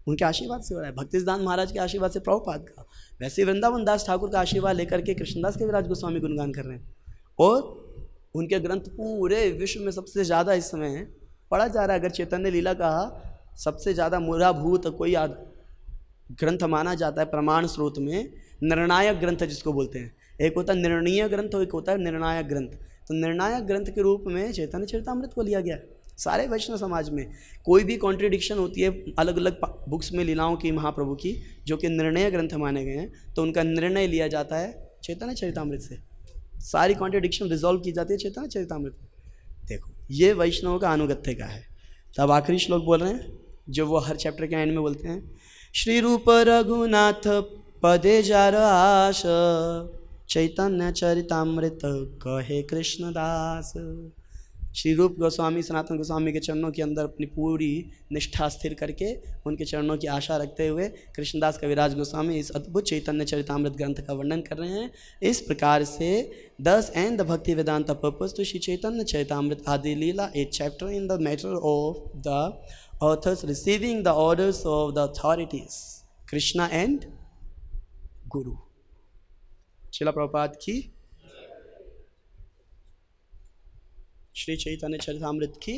Speaker 1: उनके आशीर्वाद से हो रहा है, भक्ति सिद्धांत महाराज के आशीर्वाद से प्रभुपाद का, वैसे वृंदावन दास ठाकुर का आशीर्वाद लेकर के कृष्णदास के विराज गोस्वामी गुणगान कर रहे हैं। और उनके ग्रंथ पूरे विश्व में सबसे ज़्यादा इस समय पढ़ा जा रहा है। अगर चैतन्य लीला का सबसे ज़्यादा मूलाभूत कोई ग्रंथ माना जाता है प्रमाण स्रोत में, निर्णायक ग्रंथ जिसको बोलते हैं, एक होता है निर्णीय ग्रंथ और एक होता है निर्णायक ग्रंथ। तो निर्णायक ग्रंथ के रूप में चैतन्य चरितामृत को लिया गया है। सारे वैष्णव समाज में कोई भी कॉन्ट्रडिक्शन होती है अलग अलग बुक्स में लीलाओं की महाप्रभु की, जो कि निर्णय ग्रंथ माने गए हैं, तो उनका निर्णय लिया जाता है चैतन्य चरितामृत से। सारी कॉन्ट्रडिक्शन रिजॉल्व की जाती है चैतन्य चरितामृत। देखो ये वैष्णव का अनुगत्य का है। तब आखिरी श्लोक बोल रहे हैं जो वो हर चैप्टर के एंड में बोलते हैं, श्री रूप रघुनाथ पदे जार आश, चैतन्य चरितामृत कहे कृष्णदास। श्री रूप गोस्वामी सनातन गोस्वामी के चरणों के अंदर अपनी पूरी निष्ठा स्थिर करके उनके चरणों की आशा रखते हुए कृष्णदास कविराज गोस्वामी इस अद्भुत चैतन्य चरितामृत ग्रंथ का वर्णन कर रहे हैं। इस प्रकार से दस end the Bhaktivedanta purports to Shri Chaitanya Charitamrita Adi Lila, a chapter in the matter of the authors receiving the orders of the authorities Krishna and guru. Srila Prabhupada की, श्री चैतन्य चरितामृत की